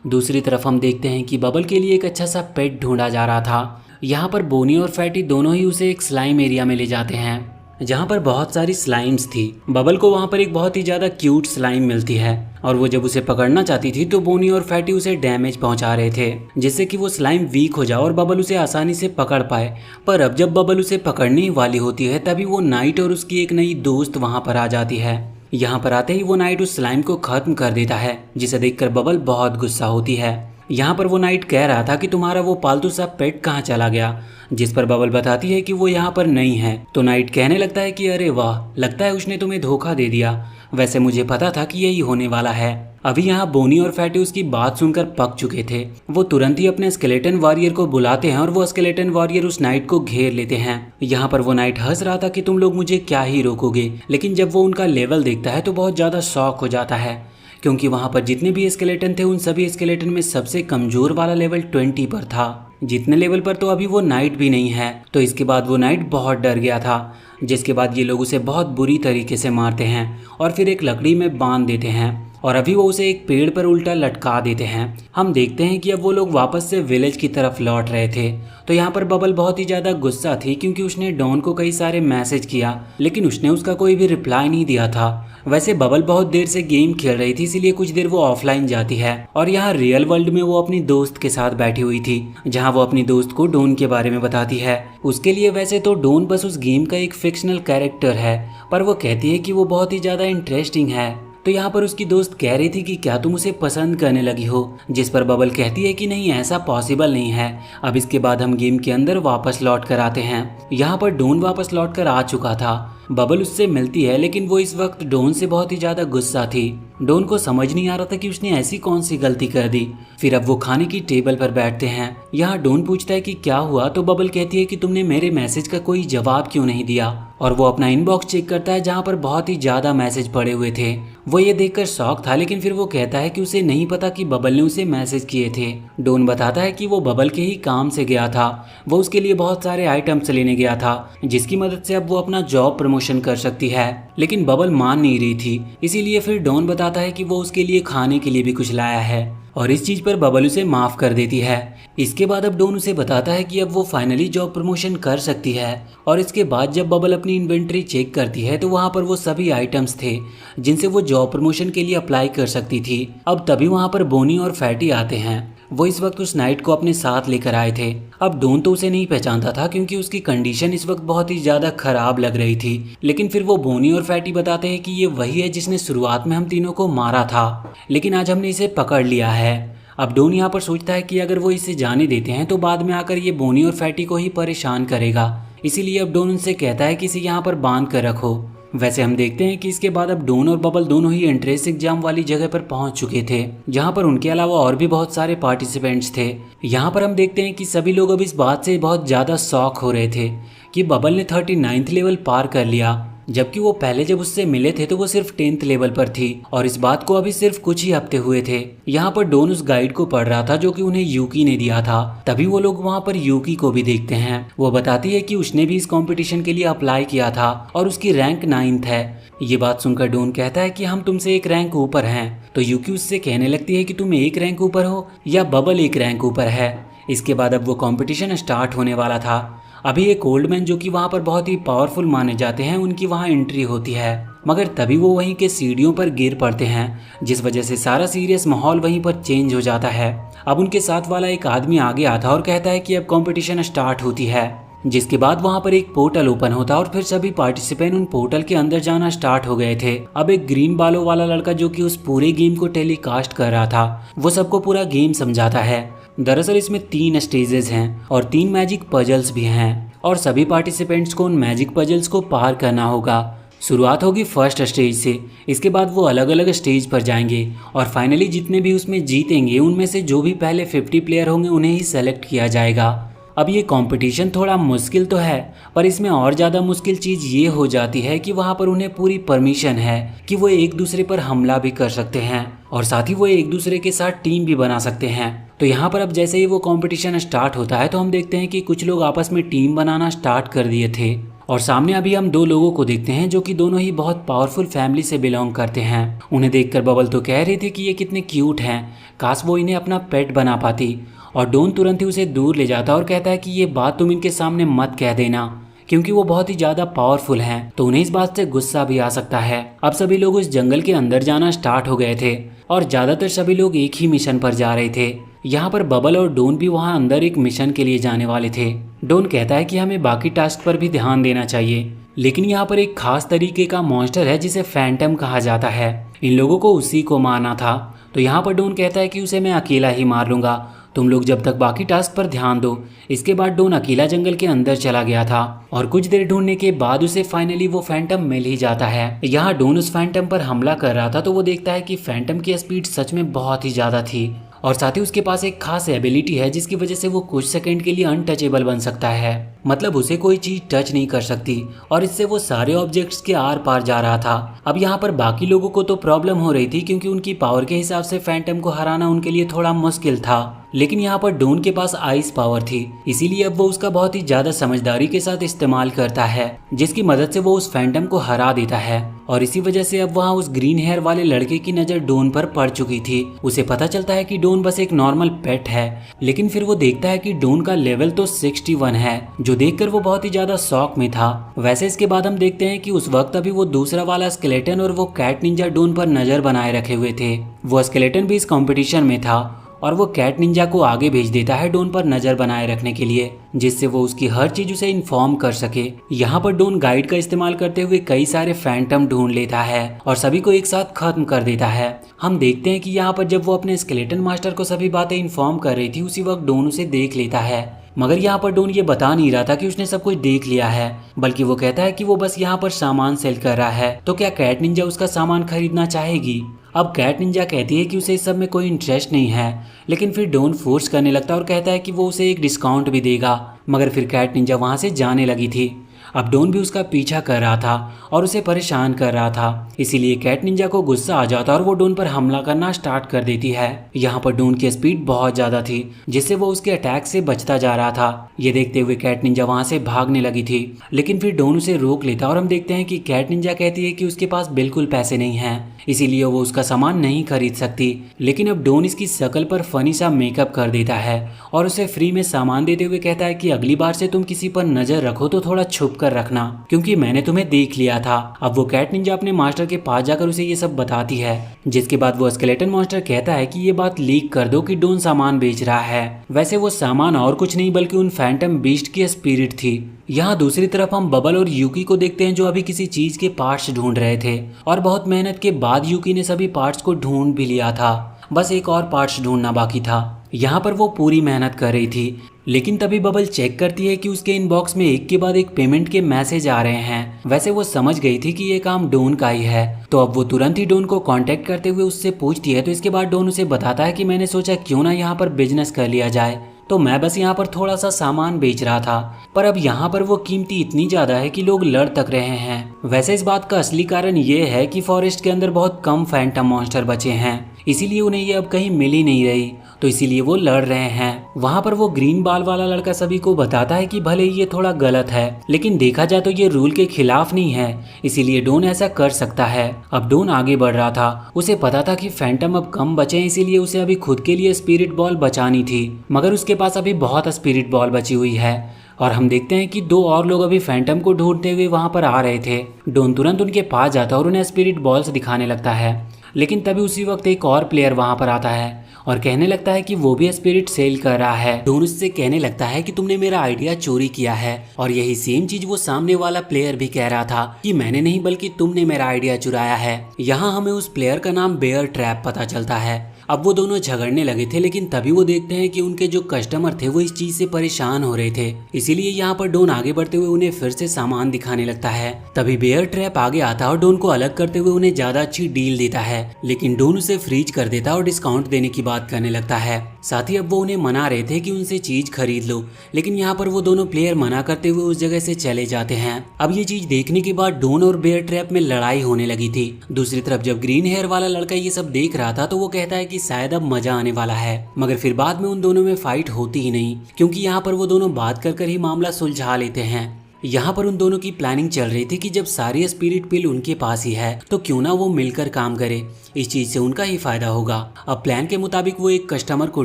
दूसरी तरफ हम देखते हैं कि बबल के लिए एक अच्छा सा पेट ढूंढा जा रहा था। यहाँ पर बोनी और फैटी दोनों ही उसे एक स्लाइम एरिया में ले जाते हैं जहाँ पर बहुत सारी स्लाइम्स थी। बबल को वहाँ पर एक बहुत ही ज़्यादा क्यूट स्लाइम मिलती है और वो जब उसे पकड़ना चाहती थी तो बोनी और फैटी उसे डैमेज पहुँचा रहे थे, जिससे कि वो स्लाइम वीक हो जाए और बबल उसे आसानी से पकड़ पाए। पर अब जब बबल उसे पकड़ने वाली होती है तभी वो नाइट और उसकी एक नई दोस्त वहाँ पर आ जाती है। यहाँ पर आते ही वो नाइट उस स्लाइम को खत्म कर देता है, जिसे देखकर बबल बहुत गुस्सा होती है। यहाँ पर वो नाइट कह रहा था कि तुम्हारा वो पालतू सा पेट कहाँ चला गया, जिस पर बबल बताती है कि वो यहाँ पर नहीं है। तो नाइट कहने लगता है कि अरे वाह, लगता है उसने तुम्हें धोखा दे दिया, वैसे मुझे पता था कि यही होने वाला है। अभी यहाँ बोनी और फैटी उसकी बात सुनकर पक चुके थे। वो तुरंत ही अपने स्केलेटन वॉरियर को बुलाते हैं और वो स्केलेटन वॉरियर उस नाइट को घेर लेते हैं। यहाँ पर वो नाइट हंस रहा था कि तुम लोग मुझे क्या ही रोकोगे, लेकिन जब वो उनका लेवल देखता है तो बहुत ज़्यादा शॉक हो जाता है, क्योंकि वहाँ पर जितने भी स्केलेटन थे उन सभी स्केलेटन में सबसे कमजोर वाला लेवल 20 पर था, जितने लेवल पर तो अभी वो नाइट भी नहीं है। तो इसके बाद वो नाइट बहुत डर गया था, जिसके बाद ये लोग उसे बहुत बुरी तरीके से मारते हैं और फिर एक लकड़ी में बांध देते हैं और अभी वो उसे एक पेड़ पर उल्टा लटका देते हैं। हम देखते हैं कि अब वो लोग वापस से विलेज की तरफ लौट रहे थे। तो यहाँ पर बबल बहुत ही ज़्यादा गुस्सा थी, क्योंकि उसने डॉन को कई सारे मैसेज किया लेकिन उसने उसका कोई भी रिप्लाई नहीं दिया था। वैसे बबल बहुत देर से गेम खेल रही थी, इसीलिए कुछ देर वो ऑफलाइन जाती है और यहाँ रियल वर्ल्ड में वो अपनी दोस्त के साथ बैठी हुई थी, जहाँ वो अपनी दोस्त को डॉन के बारे में बताती है। उसके लिए वैसे तो डॉन बस उस गेम का एक फिक्शनल कैरेक्टर है, पर वो कहती है कि वो बहुत ही ज़्यादा इंटरेस्टिंग है। तो यहाँ पर उसकी दोस्त कह रही थी कि क्या तुम उसे पसंद करने लगी हो, जिस पर बबल कहती है कि नहीं, ऐसा पॉसिबल नहीं है। अब इसके बाद हम गेम के अंदर वापस लौट कर आते हैं। यहाँ पर डॉन वापस लौट कर आ चुका था। बबल उससे मिलती है, लेकिन वो इस वक्त डॉन से बहुत ही ज्यादा गुस्सा थी। डॉन को समझ नहीं आ रहा था कि उसने ऐसी कौन सी गलती कर दी। फिर अब वो खाने की टेबल पर बैठते हैं। यहाँ डॉन पूछता है कि क्या हुआ, तो बबल कहती है कि तुमने मेरे मैसेज का कोई जवाब क्यों नहीं दिया। और वो अपना इनबॉक्स चेक करता है, जहाँ पर बहुत ही ज्यादा मैसेज पड़े हुए थे। वो ये देखकर शॉक था, लेकिन फिर वो कहता है कि उसे नहीं पता कि बबल ने उसे मैसेज किए थे। डॉन बताता है कि वो बबल के ही काम से गया था, वो उसके लिए बहुत सारे आइटम्स लेने गया था, जिसकी मदद से अब वो अपना जॉब प्रमोशन कर सकती है। लेकिन बबल मान नहीं रही थी, इसीलिए फिर डॉन बताता है कि वो उसके लिए खाने के लिए भी कुछ लाया है और इस चीज पर बबल उसे माफ कर देती है। इसके बाद अब डॉन उसे बताता है कि अब वो फाइनली जॉब प्रमोशन कर सकती है। और इसके बाद जब बबल अपनी इन्वेंट्री चेक करती है तो वहाँ पर वो सभी आइटम्स थे जिनसे वो जॉब प्रमोशन के लिए अप्लाई कर सकती थी। अब तभी वहाँ पर बोनी और फैटी आते हैं। वो इस वक्त उस नाइट को अपने साथ लेकर आए थे। अब डॉन तो उसे नहीं पहचानता था, क्योंकि उसकी कंडीशन इस वक्त बहुत ही ज्यादा खराब लग रही थी। लेकिन फिर वो बोनी और फैटी बताते हैं कि ये वही है जिसने शुरुआत में हम तीनों को मारा था, लेकिन आज हमने इसे पकड़ लिया है। अब डॉन यहाँ पर सोचता है कि अगर वो इसे जाने देते हैं तो बाद में आकर ये बोनी और फैटी को ही परेशान करेगा, इसीलिए अब डॉन उनसे कहता है कि इसे यहाँ पर बांध कर रखो। वैसे हम देखते हैं कि इसके बाद अब डॉन और बबल दोनों ही एंट्रेंस एग्जाम वाली जगह पर पहुंच चुके थे, जहां पर उनके अलावा और भी बहुत सारे पार्टिसिपेंट्स थे। यहां पर हम देखते हैं कि सभी लोग अब इस बात से बहुत ज़्यादा शॉक हो रहे थे कि बबल ने 39th लेवल पार कर लिया, जबकि वो पहले जब उससे मिले थे तो वो सिर्फ 10th लेवल पर थी और इस बात को अभी सिर्फ कुछ ही हफ्ते हुए थे। यहाँ पर डॉन उस गाइड को पढ़ रहा था जो कि उन्हें यूकी ने दिया था। तभी वो लोग वहाँ पर यूकी को भी देखते हैं। वो बताती है कि उसने भी इस कंपटीशन के लिए अप्लाई किया था और उसकी रैंक 9th है। ये बात सुनकर डॉन कहता है कि हम तुमसे एक रैंक ऊपर हैं। तो यूकी उससे कहने लगती है कि तुम एक रैंक ऊपर हो या बबल एक रैंक ऊपर है। इसके बाद अब वो कंपटीशन स्टार्ट होने वाला था। अभी एक ओल्ड मैन जो कि वहाँ पर बहुत ही पावरफुल माने जाते हैं, उनकी वहाँ एंट्री होती है, मगर तभी वो वहीं के सीढ़ियों पर गिर पड़ते हैं, जिस वजह से सारा सीरियस माहौल वहीं पर चेंज हो जाता है। अब उनके साथ वाला एक आदमी आगे आता और कहता है कि अब कंपटीशन स्टार्ट होती है, जिसके बाद वहाँ पर एक पोर्टल ओपन होता और फिर सभी पार्टिसिपेंट उन पोर्टल के अंदर जाना स्टार्ट हो गए थे। अब एक ग्रीन बालों वाला लड़का जो कि उस पूरे गेम को टेलीकास्ट कर रहा था, वो सबको पूरा गेम समझाता है। दरअसल इसमें 3 स्टेजेस हैं और 3 मैजिक पजल्स भी हैं और सभी पार्टिसिपेंट्स को उन मैजिक पजल्स को पार करना होगा। शुरुआत होगी फर्स्ट स्टेज से, इसके बाद वो अलग अलग स्टेज पर जाएंगे और फाइनली जितने भी उसमें जीतेंगे उनमें से जो भी पहले 50 प्लेयर होंगे उन्हें ही सेलेक्ट किया जाएगा। अब ये कंपटीशन थोड़ा मुश्किल तो है, पर इसमें और ज़्यादा मुश्किल चीज़ ये हो जाती है कि वहाँ पर उन्हें पूरी परमिशन है कि वो एक दूसरे पर हमला भी कर सकते हैं और साथ ही वो एक दूसरे के साथ टीम भी बना सकते हैं। तो यहाँ पर अब जैसे ही वो कंपटीशन स्टार्ट होता है तो हम देखते हैं कि कुछ लोग आपस में टीम बनाना स्टार्ट कर दिए थे और सामने अभी हम दो लोगों को देखते हैं जो कि दोनों ही बहुत पावरफुल फैमिली से बिलोंग करते हैं। उन्हें देखकर बबल तो कह रही थी कि ये कितने क्यूट हैं, काश वो इन्हें अपना पेट बना पाती। और डॉन तुरंत ही उसे दूर ले जाता है और कहता है कि ये बात तुम इनके सामने मत कह देना, क्योंकि वो बहुत ही ज्यादा पावरफुल हैं, तो उन्हें इस बात से गुस्सा भी आ सकता है। अब सभी लोग उस जंगल के अंदर जाना स्टार्ट हो गए थे और ज्यादातर सभी लोग एक ही मिशन पर जा रहे थे। यहाँ पर बबल और डॉन भी वहाँ अंदर एक मिशन के लिए जाने वाले थे। डॉन कहता है कि हमें बाकी टास्क पर भी ध्यान देना चाहिए, लेकिन यहाँ पर एक खास तरीके का मॉन्स्टर है जिसे फैंटम कहा जाता है, इन लोगों को उसी को मारना था। तो यहाँ पर डॉन कहता है कि उसे मैं अकेला ही मार लूंगा, तुम लोग जब तक बाकी टास्क पर ध्यान दो। इसके बाद डॉन अकेला जंगल के अंदर चला गया था और कुछ देर ढूंढने के बाद उसे फाइनली वो फैंटम मिल ही जाता है। यहाँ डॉन उस फैंटम पर हमला कर रहा था तो वो देखता है कि फैंटम की स्पीड सच में बहुत ही ज्यादा थी और साथ ही उसके पास एक खास एबिलिटी है जिसकी वजह से वो कुछ सेकंड के लिए अनटचेबल बन सकता है, मतलब उसे कोई चीज टच नहीं कर सकती और इससे वो सारे ऑब्जेक्ट्स के आर पार जा रहा था। अब यहाँ पर बाकी लोगों को तो प्रॉब्लम हो रही थी क्योंकि उनकी पावर के हिसाब से फैंटम को हराना उनके लिए थोड़ा मुश्किल था, लेकिन यहाँ पर डॉन के पास आइस पावर थी, इसीलिए अब वो उसका बहुत ही ज्यादा समझदारी के साथ इस्तेमाल करता है जिसकी मदद से वो उस फैंटम को हरा देता है। और इसी वजह से अब वहाँ उस ग्रीन हेयर वाले लड़के की नजर डॉन पर पड़ चुकी थी। उसे पता चलता है कि डॉन बस एक नॉर्मल पेट है, लेकिन फिर वो देखता है कि डॉन का लेवल तो 61 है, जो देखकर वो बहुत ही ज्यादा शॉक में था। वैसे इसके बाद हम देखते हैं कि उस वक्त अभी वो दूसरा वाला स्केलेटन और वो कैट निंजा डॉन पर नजर बनाए रखे हुए थे। वो स्केलेटन भी इस कंपटीशन में था और वो कैट निंजा को आगे भेज देता है डॉन पर नजर बनाए रखने के लिए, जिससे वो उसकी हर चीज उसे इन्फॉर्म कर सके। यहाँ पर डॉन गाइड का इस्तेमाल करते हुए कई सारे फैंटम ढूंढ लेता है और सभी को एक साथ खत्म कर देता है। हम देखते हैं कि यहाँ पर जब वो अपने स्केलेटन मास्टर को सभी बातें इन्फॉर्म कर रही थी उसी वक्त डॉन उसे देख लेता है, मगर यहाँ पर डॉन ये बता नहीं रहा था कि उसने सब कुछ देख लिया है, बल्कि वो कहता है कि वो बस यहाँ पर सामान सेल कर रहा है। तो क्या कैट निंजा उसका सामान खरीदना चाहेगी? अब कैट निंजा कहती है कि उसे इस सब में कोई इंटरेस्ट नहीं है, लेकिन फिर डॉन फोर्स करने लगता है और कहता है कि वो उसे एक डिस्काउंट भी देगा, मगर फिर कैट निंजा वहाँ से जाने लगी थी। अब डॉन भी उसका पीछा कर रहा था और उसे परेशान कर रहा था, इसीलिए कैट निंजा को गुस्सा आ जाता और वो डॉन पर हमला करना स्टार्ट कर देती है। यहाँ पर डॉन की स्पीड बहुत ज्यादा थी जिससे वो उसके अटैक से बचता जा रहा था। ये देखते हुए कैट निंजा वहाँ से भागने लगी थी, लेकिन फिर डॉन उसे रोक लेता और हम देखते हैं कि कैट निंजा कहती है कि उसके पास बिल्कुल पैसे नहीं हैं, इसीलिए वो उसका सामान नहीं खरीद सकती। लेकिन अब डॉन इसकी शक्ल पर फनी सा मेकअप कर देता है और उसे फ्री में सामान देते हुए कहता है कि अगली बार से तुम किसी पर नजर रखो तो थोड़ा छुप कर रखना, क्योंकि मैंने तुम्हें देख लिया था। अब वो कैट निंजा अपने मास्टर के पास जाकर उसे ये सब बताती है, जिसके बाद वो स्केलेटन मास्टर कहता है कि ये बात लीक कर दो कि डॉन सामान बेच रहा है। वैसे वो सामान और कुछ नहीं बल्कि उन फैंटम बीस्ट की स्पिरिट थी। यहाँ दूसरी तरफ हम बबल और यूकी को देखते हैं जो अभी किसी चीज के पार्ट्स ढूंढ रहे थे और बहुत मेहनत के बाद यूकी ने सभी पार्ट्स को ढूंढ भी लिया था, बस एक और पार्ट्स ढूंढना बाकी था। यहाँ पर वो पूरी मेहनत कर रही थी, लेकिन तभी बबल चेक करती है कि उसके इनबॉक्स में एक के बाद एक पेमेंट के मैसेज आ रहे हैं। वैसे वो समझ गई थी कि ये काम डॉन का ही है, तो अब वो तुरंत ही डॉन को कांटेक्ट करते हुए उससे पूछती है। तो इसके बाद डॉन उसे बताता है कि मैंने सोचा क्यों ना यहाँ पर बिजनेस कर लिया जाए, तो मैं बस यहाँ पर थोड़ा सा सामान बेच रहा था, पर अब यहाँ पर वो कीमती इतनी ज्यादा है कि लोग लड़ तक रहे हैं। वैसे इस बात का असली कारण ये है कि फॉरेस्ट के अंदर बहुत कम फैंटम मॉन्स्टर बचे हैं, इसीलिए उन्हें ये अब कहीं मिल ही नहीं रही, तो इसीलिए वो लड़ रहे हैं। वहाँ पर वो ग्रीन बाल वाला लड़का सभी को बताता है कि भले ही ये थोड़ा गलत है, लेकिन देखा जाए तो ये रूल के खिलाफ नहीं है, इसीलिए डॉन ऐसा कर सकता है। अब डॉन आगे बढ़ रहा था, उसे पता था कि फैंटम अब कम बचे हैं, इसीलिए उसे अभी खुद के लिए स्पिरिट बॉल बचानी थी, मगर उसके पास अभी बहुत स्पिरिट बॉल बची हुई है। और हम देखते हैं कि दो और लोग अभी फैंटम को ढूंढते हुए वहाँ पर आ रहे थे। डॉन तुरंत उनके पास जाता और उन्हें स्पिरिट बॉल्स दिखाने लगता है, लेकिन तभी उसी वक्त एक और प्लेयर वहाँ पर आता है और कहने लगता है कि वो भी स्पिरिट सेल कर रहा है। डॉन उससे कहने लगता है कि तुमने मेरा आइडिया चोरी किया है, और यही सेम चीज वो सामने वाला प्लेयर भी कह रहा था कि मैंने नहीं बल्कि तुमने मेरा आइडिया चुराया है। यहाँ हमें उस प्लेयर का नाम बेयर ट्रैप पता चलता है। अब वो दोनों झगड़ने लगे थे, लेकिन तभी वो देखते हैं कि उनके जो कस्टमर थे वो इस चीज से परेशान हो रहे थे। इसीलिए यहाँ पर डॉन आगे बढ़ते हुए उन्हें फिर से सामान दिखाने लगता है। तभी बेयर ट्रैप आगे आता है और डॉन को अलग करते हुए उन्हें ज्यादा अच्छी डील देता है, लेकिन डॉन उसे फ्रीज कर देता है और डिस्काउंट देने की बात करने लगता है। साथ ही अब वो उन्हें मना रहे थे कि उनसे चीज खरीद लो, लेकिन यहाँ पर वो दोनों प्लेयर मना करते हुए उस जगह से चले जाते हैं। अब ये चीज देखने के बाद डॉन और बेयर ट्रैप में लड़ाई होने लगी थी। दूसरी तरफ जब ग्रीन हेयर वाला लड़का ये सब देख रहा था तो वो कहता है कि शायद अब मजा आने वाला है, मगर फिर बाद में उन दोनों में फाइट होती ही नहीं, क्योंकि यहाँ पर वो दोनों बात कर ही मामला सुलझा लेते हैं। यहाँ पर उन दोनों की प्लानिंग चल रही थी कि जब सारी स्पिरिट पिल उनके पास ही है तो क्यों ना वो मिलकर काम करे, इस चीज से उनका ही फायदा होगा। अब प्लान के मुताबिक वो एक कस्टमर को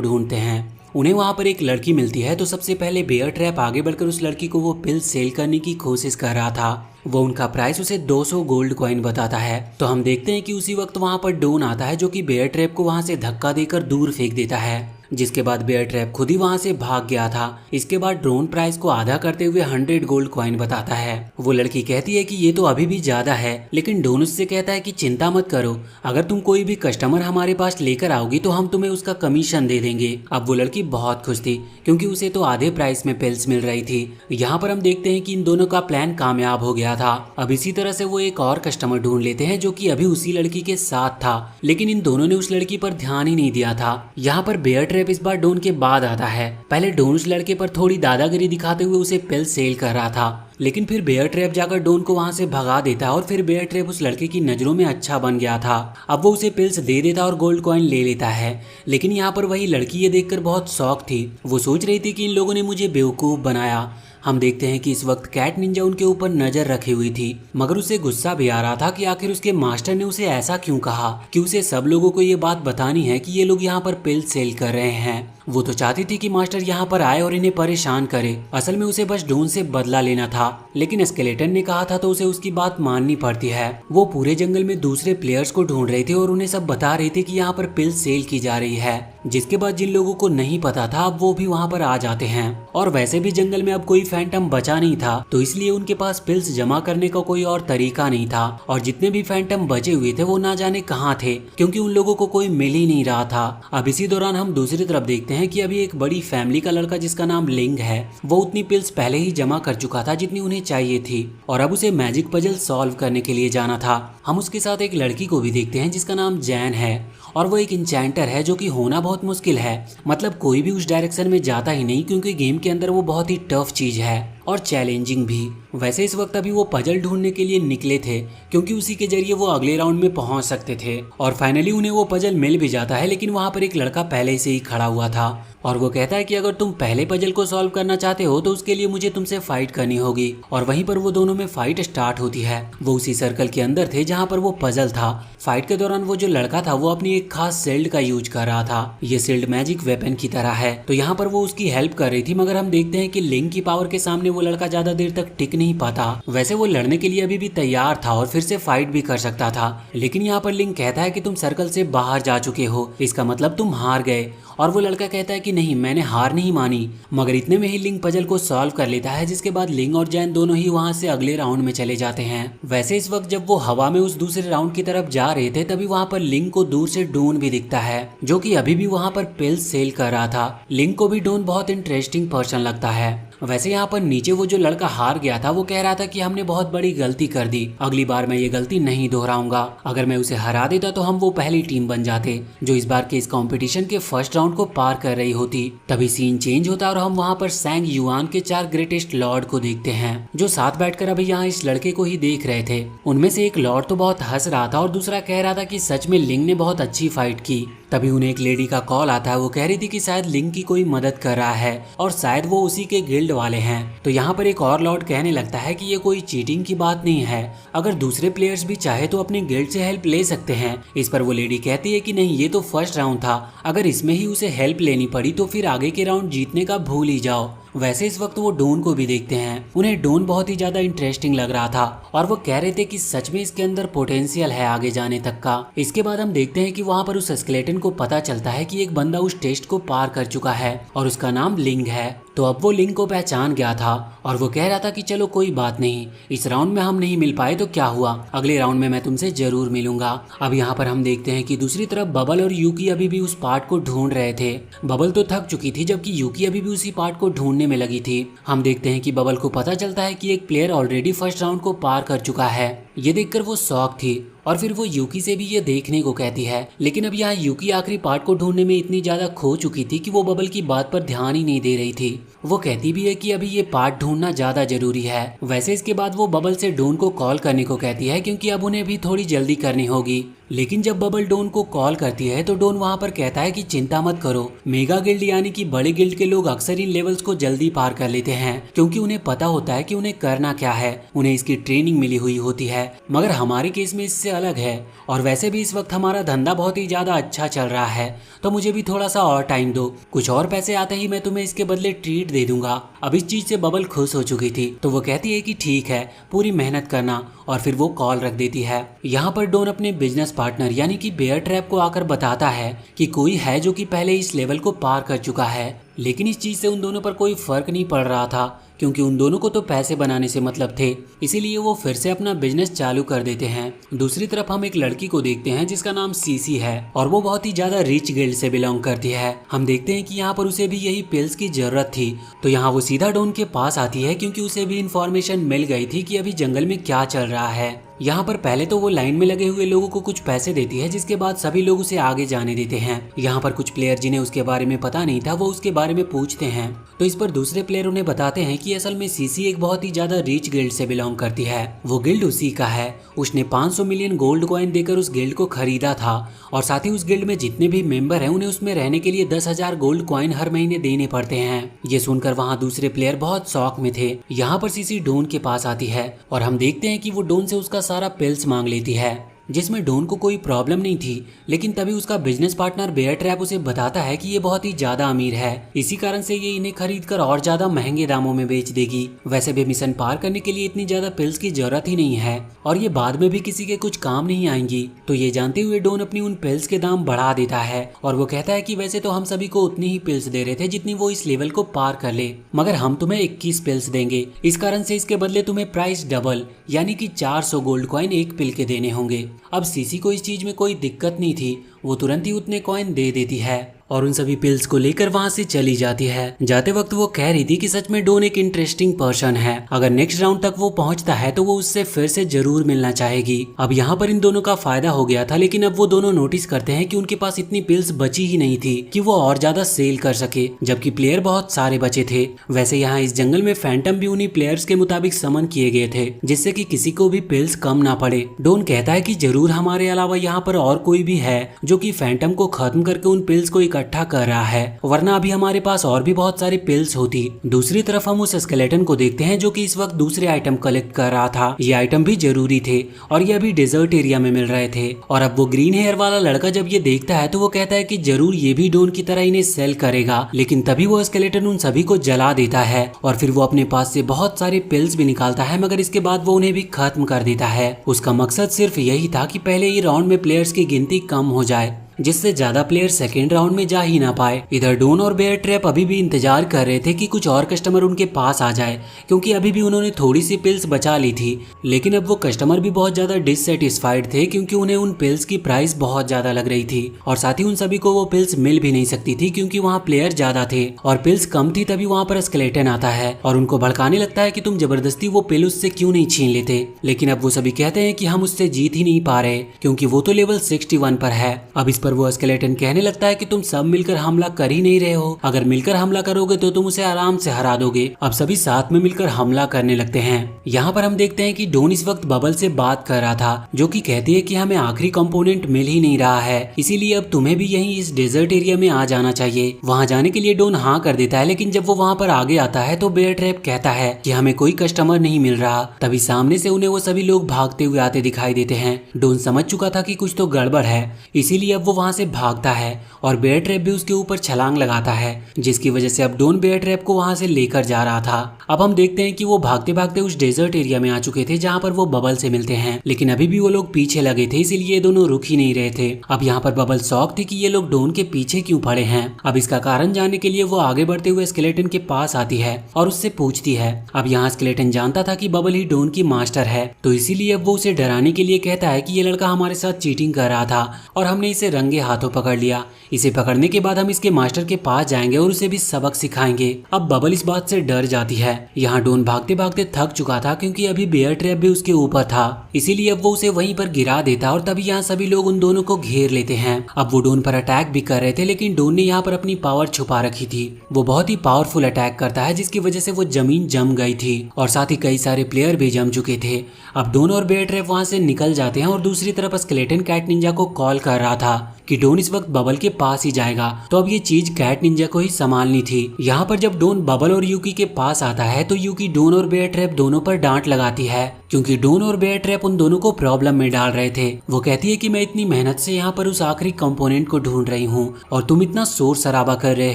ढूंढते हैं। उन्हें वहाँ पर एक लड़की मिलती है, तो सबसे पहले बेयर ट्रैप आगे बढ़कर उस लड़की को वो पिल सेल करने की कोशिश कर रहा था। वो उनका प्राइस उसे 200 गोल्ड कॉइन बताता है। तो हम देखते हैं कि उसी वक्त वहाँ पर डॉन आता है, जो कि बेयर ट्रैप को वहाँ से धक्का देकर दूर फेंक देता है, जिसके बाद बेयर ट्रैप खुद ही वहाँ से भाग गया था। इसके बाद ड्रोन प्राइस को आधा करते हुए 100 गोल्ड कॉइन बताता है। वो लड़की कहती है कि ये तो अभी भी ज्यादा है, लेकिन डॉन उससे कहता है कि चिंता मत करो, अगर तुम कोई भी कस्टमर हमारे पास लेकर आओगी तो हम तुम्हें उसका कमीशन दे देंगे। अब वो लड़की बहुत खुश थी, क्योंकि उसे तो आधे प्राइस में पिल्स मिल रही थी। यहाँ पर हम देखते हैं कि इन दोनों का प्लान कामयाब हो गया था। अब इसी तरह से वो एक और कस्टमर ढूंढ लेते हैं, जो कि अभी उसी लड़की के साथ था, लेकिन इन दोनों ने उस लड़की पर ध्यान ही नहीं दिया था। यहाँ पर बेयर ट्रैप इस बार डॉन के बाद आता है। पहले डॉन उस लड़के पर थोड़ी दादागिरी दिखाते हुए उसे पिल सेल कर रहा था, लेकिन फिर बेयर ट्रैप जाकर डॉन को वहां से भगा देता है और फिर बेयर ट्रैप उस लड़के की नजरों में अच्छा बन गया था। अब वो उसे पिल्स दे देता और गोल्ड कॉइन ले लेता है, लेकिन यहाँ पर वही लड़की ये देखकर बहुत शॉक थी। वो सोच रही थी कि इन लोगों ने मुझे बेवकूफ बनाया। हम देखते हैं कि इस वक्त कैट निंजा उनके ऊपर नजर रखी हुई थी, मगर उसे गुस्सा भी आ रहा था कि आखिर उसके मास्टर ने उसे ऐसा क्यों कहा कि उसे सब लोगों को ये बात बतानी है कि ये लोग यहाँ पर पिल सेल कर रहे हैं। वो तो चाहती थी कि मास्टर यहाँ पर आए और इन्हें परेशान करे। असल में उसे बस डॉन से बदला लेना था, लेकिन स्केलेटन ने कहा था तो उसे उसकी बात माननी पड़ती है। वो पूरे जंगल में दूसरे प्लेयर्स को ढूंढ रहे थे और उन्हें सब बता रहे थे कि यहाँ पर पिल सेल की जा रही है, जिसके बाद जिन लोगों को नहीं पता था अब वो भी वहाँ पर आ जाते हैं। और वैसे भी जंगल में अब कोई फैंटम बचा नहीं था, तो इसलिए उनके पास पिल्स जमा करने का कोई और तरीका नहीं था। और जितने भी फैंटम बचे हुए थे वो ना जाने कहाँ थे, क्योंकि उन लोगों को कोई मिल ही नहीं रहा था। अब इसी दौरान हम दूसरी तरफ देखते हैं कि अभी एक बड़ी फैमिली का लड़का जिसका नाम लिंग है, वो उतनी पिल्स पहले ही जमा कर चुका था जितनी उन्हें चाहिए थी, और अब उसे मैजिक पजल सॉल्व करने के लिए जाना था। हम उसके साथ एक लड़की को भी देखते हैं जिसका नाम जैन है, और वो एक इंचेंटर है, जो कि होना बहुत मुश्किल है। मतलब कोई भी उस डायरेक्शन में जाता ही नहीं, क्योंकि गेम के अंदर वो बहुत ही टफ चीज है और चैलेंजिंग भी। वैसे इस वक्त अभी वो पजल ढूंढने के लिए निकले थे, क्योंकि उसी के जरिए वो अगले राउंड में पहुंच सकते थे। और फाइनली उन्हें वो पजल मिल भी जाता है, लेकिन वहां पर एक लड़का पहले से ही खड़ा हुआ था और वो कहता है कि अगर तुम पहले पजल को सॉल्व करना चाहते हो तो उसके लिए मुझे तुमसे फाइट करनी होगी। और वहीं पर वो दोनों में फाइट स्टार्ट होती है। वो उसी सर्कल के अंदर थे जहाँ पर वो पजल था। फाइट के दौरान वो जो लड़का था वो अपनी एक खास शील्ड का यूज कर रहा था। ये शील्ड मैजिक वेपन की तरह है, तो यहाँ पर वो उसकी हेल्प कर रही थी, मगर हम देखते हैं कि लिंग की पावर के सामने वो लड़का ज्यादा देर तक टिक नहीं पाता। वैसे वो लड़ने के लिए अभी भी तैयार था और फिर से फाइट भी कर सकता था, लेकिन यहाँ पर लिंग कहता है कि तुम सर्कल से बाहर जा चुके हो, इसका मतलब तुम हार गए। और वो लड़का कहता है कि नहीं, मैंने हार नहीं मानी। मगर इतने में ही लिंग पजल को सॉल्व कर लेता है, जिसके बाद लिंग और जैन दोनों ही वहां से अगले राउंड में चले जाते हैं। वैसे इस वक्त जब वो हवा में उस दूसरे राउंड की तरफ जा रहे थे, तभी वहां पर लिंग को दूर से डॉन भी दिखता है, जो कि अभी भी वहां पर पिल्स सेल कर रहा था। लिंग को भी डॉन बहुत इंटरेस्टिंग पर्सन लगता है। वैसे यहाँ पर नीचे वो जो लड़का हार गया था वो कह रहा था कि हमने बहुत बड़ी गलती कर दी, अगली बार मैं ये गलती नहीं दोहराऊंगा। अगर मैं उसे हरा देता तो हम वो पहली टीम बन जाते जो इस बार के इस कंपटीशन के फर्स्ट राउंड को पार कर रही होती। तभी सीन चेंज होता और हम वहाँ पर सैंग युआन के 4 ग्रेटेस्ट लॉर्ड को देखते हैं, जो साथ बैठकर अभी यहाँ इस लड़के को ही देख रहे थे। उनमें से एक लॉर्ड तो बहुत हंस रहा था और दूसरा कह रहा था कि सच में लिंग ने बहुत अच्छी फाइट की। तभी उन्हें एक लेडी का कॉल आता है। वो कह रही थी कि शायद लिंग की कोई मदद कर रहा है और शायद वो उसी के गिल्ड वाले हैं। तो यहाँ पर एक और लॉर्ड कहने लगता है कि ये कोई चीटिंग की बात नहीं है, अगर दूसरे प्लेयर्स भी चाहे तो अपने गिल्ड से हेल्प ले सकते हैं। इस पर वो लेडी कहती है कि नहीं, ये तो फर्स्ट राउंड था, अगर इसमें ही उसे हेल्प लेनी पड़ी तो फिर आगे के राउंड जीतने का भूल ही जाओ। वैसे इस वक्त वो डॉन को भी देखते हैं। उन्हें डॉन बहुत ही ज्यादा इंटरेस्टिंग लग रहा था और वो कह रहे थे कि सच में इसके अंदर पोटेंशियल है आगे जाने तक का। इसके बाद हम देखते हैं कि वहाँ पर उस स्केलेटन को पता चलता है कि एक बंदा उस टेस्ट को पार कर चुका है और उसका नाम लिंग है। तो अब वो लिंक को पहचान गया था और वो कह रहा था कि चलो कोई बात नहीं, इस राउंड में हम नहीं मिल पाए तो क्या हुआ, अगले राउंड में मैं तुमसे जरूर मिलूंगा। अब यहाँ पर हम देखते हैं कि दूसरी तरफ बबल और यूकी अभी भी उस पार्ट को ढूंढ रहे थे। बबल तो थक चुकी थी जबकि यूकी अभी भी उसी पार्ट को ढूंढने में लगी थी। हम देखते हैं कि बबल को पता चलता है कि एक प्लेयर ऑलरेडी फर्स्ट राउंड को पार कर चुका है। ये देखकर वो शॉक थी और फिर वो यूकी से भी ये देखने को कहती है। लेकिन अब यहाँ यूकी आखिरी पार्ट को ढूंढने में इतनी ज्यादा खो चुकी थी कि वो बबल की बात पर ध्यान ही नहीं दे रही थी। वो कहती भी है कि अभी ये पार्ट ढूंढना ज्यादा जरूरी है। वैसे इसके बाद वो बबल से डोन को कॉल करने को कहती है क्योंकि अब उन्हें भी थोड़ी जल्दी करनी होगी। लेकिन जब बबल डोन को कॉल करती है तो डोन वहाँ पर कहता है कि चिंता मत करो, मेगा गिल्ड यानी कि बड़े गिल्ड के लोग अक्सर इन लेवल्स को जल्दी पार कर लेते हैं क्योंकि उन्हें पता होता है कि उन्हें करना क्या है, उन्हें इसकी ट्रेनिंग मिली हुई होती है। मगर हमारे केस में इससे अलग है और वैसे भी इस वक्त हमारा धंधा बहुत ही ज्यादा अच्छा चल रहा है, तो मुझे भी थोड़ा सा और टाइम दो, कुछ और पैसे आते ही मैं तुम्हें इसके बदले ट्रीट दे दूंगा। अब इस चीज से बबल खुश हो चुकी थी तो वो कहती है कि ठीक है, पूरी मेहनत करना, और फिर वो कॉल रख देती है। यहाँ पर डोन अपने बिजनेस पार्टनर यानी कि बेयर ट्रैप को आकर बताता है कि कोई है जो कि पहले इस लेवल को पार कर चुका है। लेकिन इस चीज से उन दोनों पर कोई फर्क नहीं पड़ रहा था क्योंकि उन दोनों को तो पैसे बनाने से मतलब थे, इसीलिए वो फिर से अपना बिजनेस चालू कर देते हैं। दूसरी तरफ हम एक लड़की को देखते हैं जिसका नाम सीसी है और वो बहुत ही ज्यादा रिच गिल्ड से बिलोंग करती है। हम देखते हैं कि यहाँ पर उसे भी यही पिल्स की जरूरत थी, तो यहाँ वो सीधा डोन के पास आती है क्योंकि उसे भी इंफॉर्मेशन मिल गई थी कि अभी जंगल में क्या चल रहा है। यहाँ पर पहले तो वो लाइन में लगे हुए लोगों को कुछ पैसे देती है जिसके बाद सभी लोग उसे आगे जाने देते हैं। यहाँ पर कुछ प्लेयर जिन्हें उसके बारे में पता नहीं था वो उसके बारे में पूछते हैं, तो इस पर दूसरे प्लेयर उन्हें बताते हैं कि असल में सीसी एक बहुत ही ज्यादा रिच गिल्ड से बिलोंग करती है, वो गिल्ड उसी का है। उसने 500 मिलियन गोल्ड कॉइन देकर उस गिल्ड को खरीदा था और साथ ही उस गिल्ड में जितने भी मेंबर हैं उन्हें उसमें रहने के लिए 10,000 गोल्ड कॉइन हर महीने देने पड़ते हैं। ये सुनकर वहाँ दूसरे प्लेयर बहुत शौक में थे। यहाँ पर सीसी डोन के पास आती है और हम देखते हैं कि वो डोन से उसका सारा पिल्स मांग लेती है जिसमें डोन को कोई प्रॉब्लम नहीं थी। लेकिन तभी उसका बिजनेस पार्टनर बेयर ट्रैप उसे बताता है कि ये बहुत ही ज्यादा अमीर है, इसी कारण से ये इन्हें खरीद कर और ज्यादा महंगे दामों में बेच देगी। वैसे भी मिशन पार करने के लिए इतनी ज्यादा पिल्स की जरूरत ही नहीं है और ये बाद में भी किसी के कुछ काम नहीं आएंगी। तो ये जानते हुए डोन अपनी उन पिल्स के दाम बढ़ा देता है और वो कहता है कि वैसे तो हम सभी को उतनी ही पिल्स दे रहे थे जितनी वो इस लेवल को पार कर ले, मगर हम तुम्हें 21 पिल्स देंगे, इस कारण से इसके बदले तुम्हें प्राइस डबल यानी कि 400 गोल्ड कॉइन एक पिल के देने होंगे। अब सीसी को इस चीज में कोई दिक्कत नहीं थी, वो तुरंत ही उतने कॉइन दे देती है और उन सभी पिल्स को लेकर वहां से चली जाती है। जाते वक्त वो कह रही थी कि सच में डोन एक इंटरेस्टिंग पर्सन है, अगर नेक्स्ट राउंड तक वो पहुंचता है तो वो उससे फिर से जरूर मिलना चाहेगी। अब यहाँ पर इन दोनों का फायदा हो गया था, लेकिन अब वो दोनों नोटिस करते हैं कि उनके पास इतनी पिल्स बची ही नहीं थी कि वो और ज्यादा सेल कर सके, जबकि प्लेयर बहुत सारे बचे थे। वैसे यहाँ इस जंगल में फैंटम भी उन्हीं प्लेयर्स के मुताबिक समन किए गए थे जिससे कि किसी को भी पिल्स कम ना पड़े। डोन कहता है कि जरूर हमारे अलावा यहाँ पर और कोई भी है जो कि फैंटम को खत्म करके उन पिल्स को इकट्ठा कर रहा है, वरना अभी हमारे पास और भी बहुत सारी पिल्स होती। दूसरी तरफ हम उस स्केलेटन को देखते हैं जो कि इस वक्त दूसरे आइटम कलेक्ट कर रहा था। ये आइटम भी जरूरी थे और ये अभी डेजर्ट एरिया में मिल रहे थे। और अब वो ग्रीन हेयर वाला लड़का जब ये देखता है तो वो कहता है कि जरूर ये भी डोन की तरह इन्हें सेल करेगा, लेकिन तभी वो स्केलेटन उन सभी को जला देता है और फिर वो अपने पास से बहुत सारी पिल्स भी निकालता है, मगर इसके बाद वो उन्हें भी खत्म कर देता है। उसका मकसद सिर्फ यही था कि पहले ये राउंड में प्लेयर्स की गिनती कम हो जाए जिससे ज्यादा प्लेयर सेकेंड राउंड में जा ही ना पाए। इधर डोन और बेयर ट्रैप अभी भी इंतजार कर रहे थे कि कुछ और कस्टमर उनके पास आ जाए, क्योंकि अभी भी उन्होंने थोड़ी सी पिल्स बचा ली थी। लेकिन अब वो कस्टमर भी बहुत ज्यादा डिससेटिस्फाइड थे क्योंकि उन्हें उन पिल्स की प्राइस बहुत ज्यादा लग रही थी और साथ ही उन सभी को वो पिल्स मिल भी नहीं सकती थी क्योंकि वहाँ प्लेयर ज्यादा थे और पिल्स कम थी। तभी वहाँ पर स्केलेटन आता है और उनको भड़काने लगता है कि तुम जबरदस्ती वो पिल उससे क्यों नहीं छीन लेते। लेकिन अब वो सभी कहते हैं कि हम उससे जीत ही नहीं पा रहे क्योंकि वो तो लेवल 61 पर है। अब इस पर वो स्केलेटन कहने लगता है कि तुम सब मिलकर हमला कर ही नहीं रहे हो, अगर मिलकर हमला करोगे तो तुम उसे आराम से हरा दोगे। अब सभी साथ में मिलकर हमला करने लगते हैं। यहाँ पर हम देखते हैं कि डोन इस वक्त बबल से बात कर रहा था जो कि कहती है कि हमें आखिरी कंपोनेंट मिल ही नहीं रहा है, इसीलिए अब तुम्हें भी यहीं इस डेजर्ट एरिया में आ जाना चाहिए। वहाँ जाने के लिए डोन हाँ कर देता है, लेकिन जब वो वहाँ पर आगे आता है तो बेयर ट्रैप कहता है कि हमें कोई कस्टमर नहीं मिल रहा। तभी सामने से उन्हें वो सभी लोग भागते हुए आते दिखाई देते हैं। डोन समझ चुका था कि कुछ तो गड़बड़ है, इसीलिए अब वो वहाँ से भागता है और बेयर ट्रैप भी उसके ऊपर छलांग लगाता है, जिसकी वजह से अब डॉन बेयर ट्रैप को वहाँ से लेकर जा रहा था। अब हम देखते हैं कि वो भागते भागते उस डेजर्ट एरिया में आ चुके थे जहाँ पर वो बबल से मिलते हैं, लेकिन अभी भी वो लोग पीछे लगे थे, इसीलिए ये दोनों रुक ही नहीं रहे थे। अब यहाँ पर बबल शॉक थी कि ये लोग डॉन के पीछे क्यों पड़े हैं। अब इसका कारण जानने के लिए वो आगे बढ़ते हुए स्केलेटन के पास आती है और उससे पूछती है। अब यहाँ स्केलेटन जानता था कि बबल ही डॉन की मास्टर है, तो इसीलिए अब वो उसे डराने के लिए कहता है कि ये लड़का हमारे साथ चीटिंग कर रहा था और हमने इसे रंगे हाथों पकड़ लिया। इसे पकड़ने के बाद हम इसके मास्टर के पास जाएंगे और उसे भी सबक सिखाएंगे। अब बबल इस बात से डर जाती है। यहाँ डॉन भागते भागते थक चुका था क्योंकि अभी बेयर ट्रैप भी उसके ऊपर था, इसीलिए अब वो उसे वहीं पर गिरा देता और तभी यहाँ सभी लोग उन दोनों को घेर लेते हैं। अब वो डॉन पर अटैक भी कर रहे थे, लेकिन डॉन ने यहाँ पर अपनी पावर छुपा रखी थी। वो बहुत ही पावरफुल अटैक करता है जिसकी वजह से वो जमीन जम गई थी और साथ ही कई सारे प्लेयर भी जम चुके थे। अब डॉन और बेयर ट्रैप वहाँ से निकल जाते हैं और दूसरी तरफ स्केलेटन कैट निंजा को कॉल कर रहा था कि डॉन इस वक्त बबल के पास ही जाएगा, तो अब ये चीज कैट निंजा को ही संभालनी थी। यहाँ पर जब डॉन बबल और यूकी के पास आता है तो यूकी डॉन और बेयर ट्रैप दोनों पर डांट लगाती है क्योंकि डॉन और बेयर ट्रैप उन दोनों को प्रॉब्लम में डाल रहे थे। वो कहती है कि मैं इतनी मेहनत से यहाँ पर उस आखिरी कंपोनेंट को ढूंढ रही हूँ और तुम इतना शोर शराबा कर रहे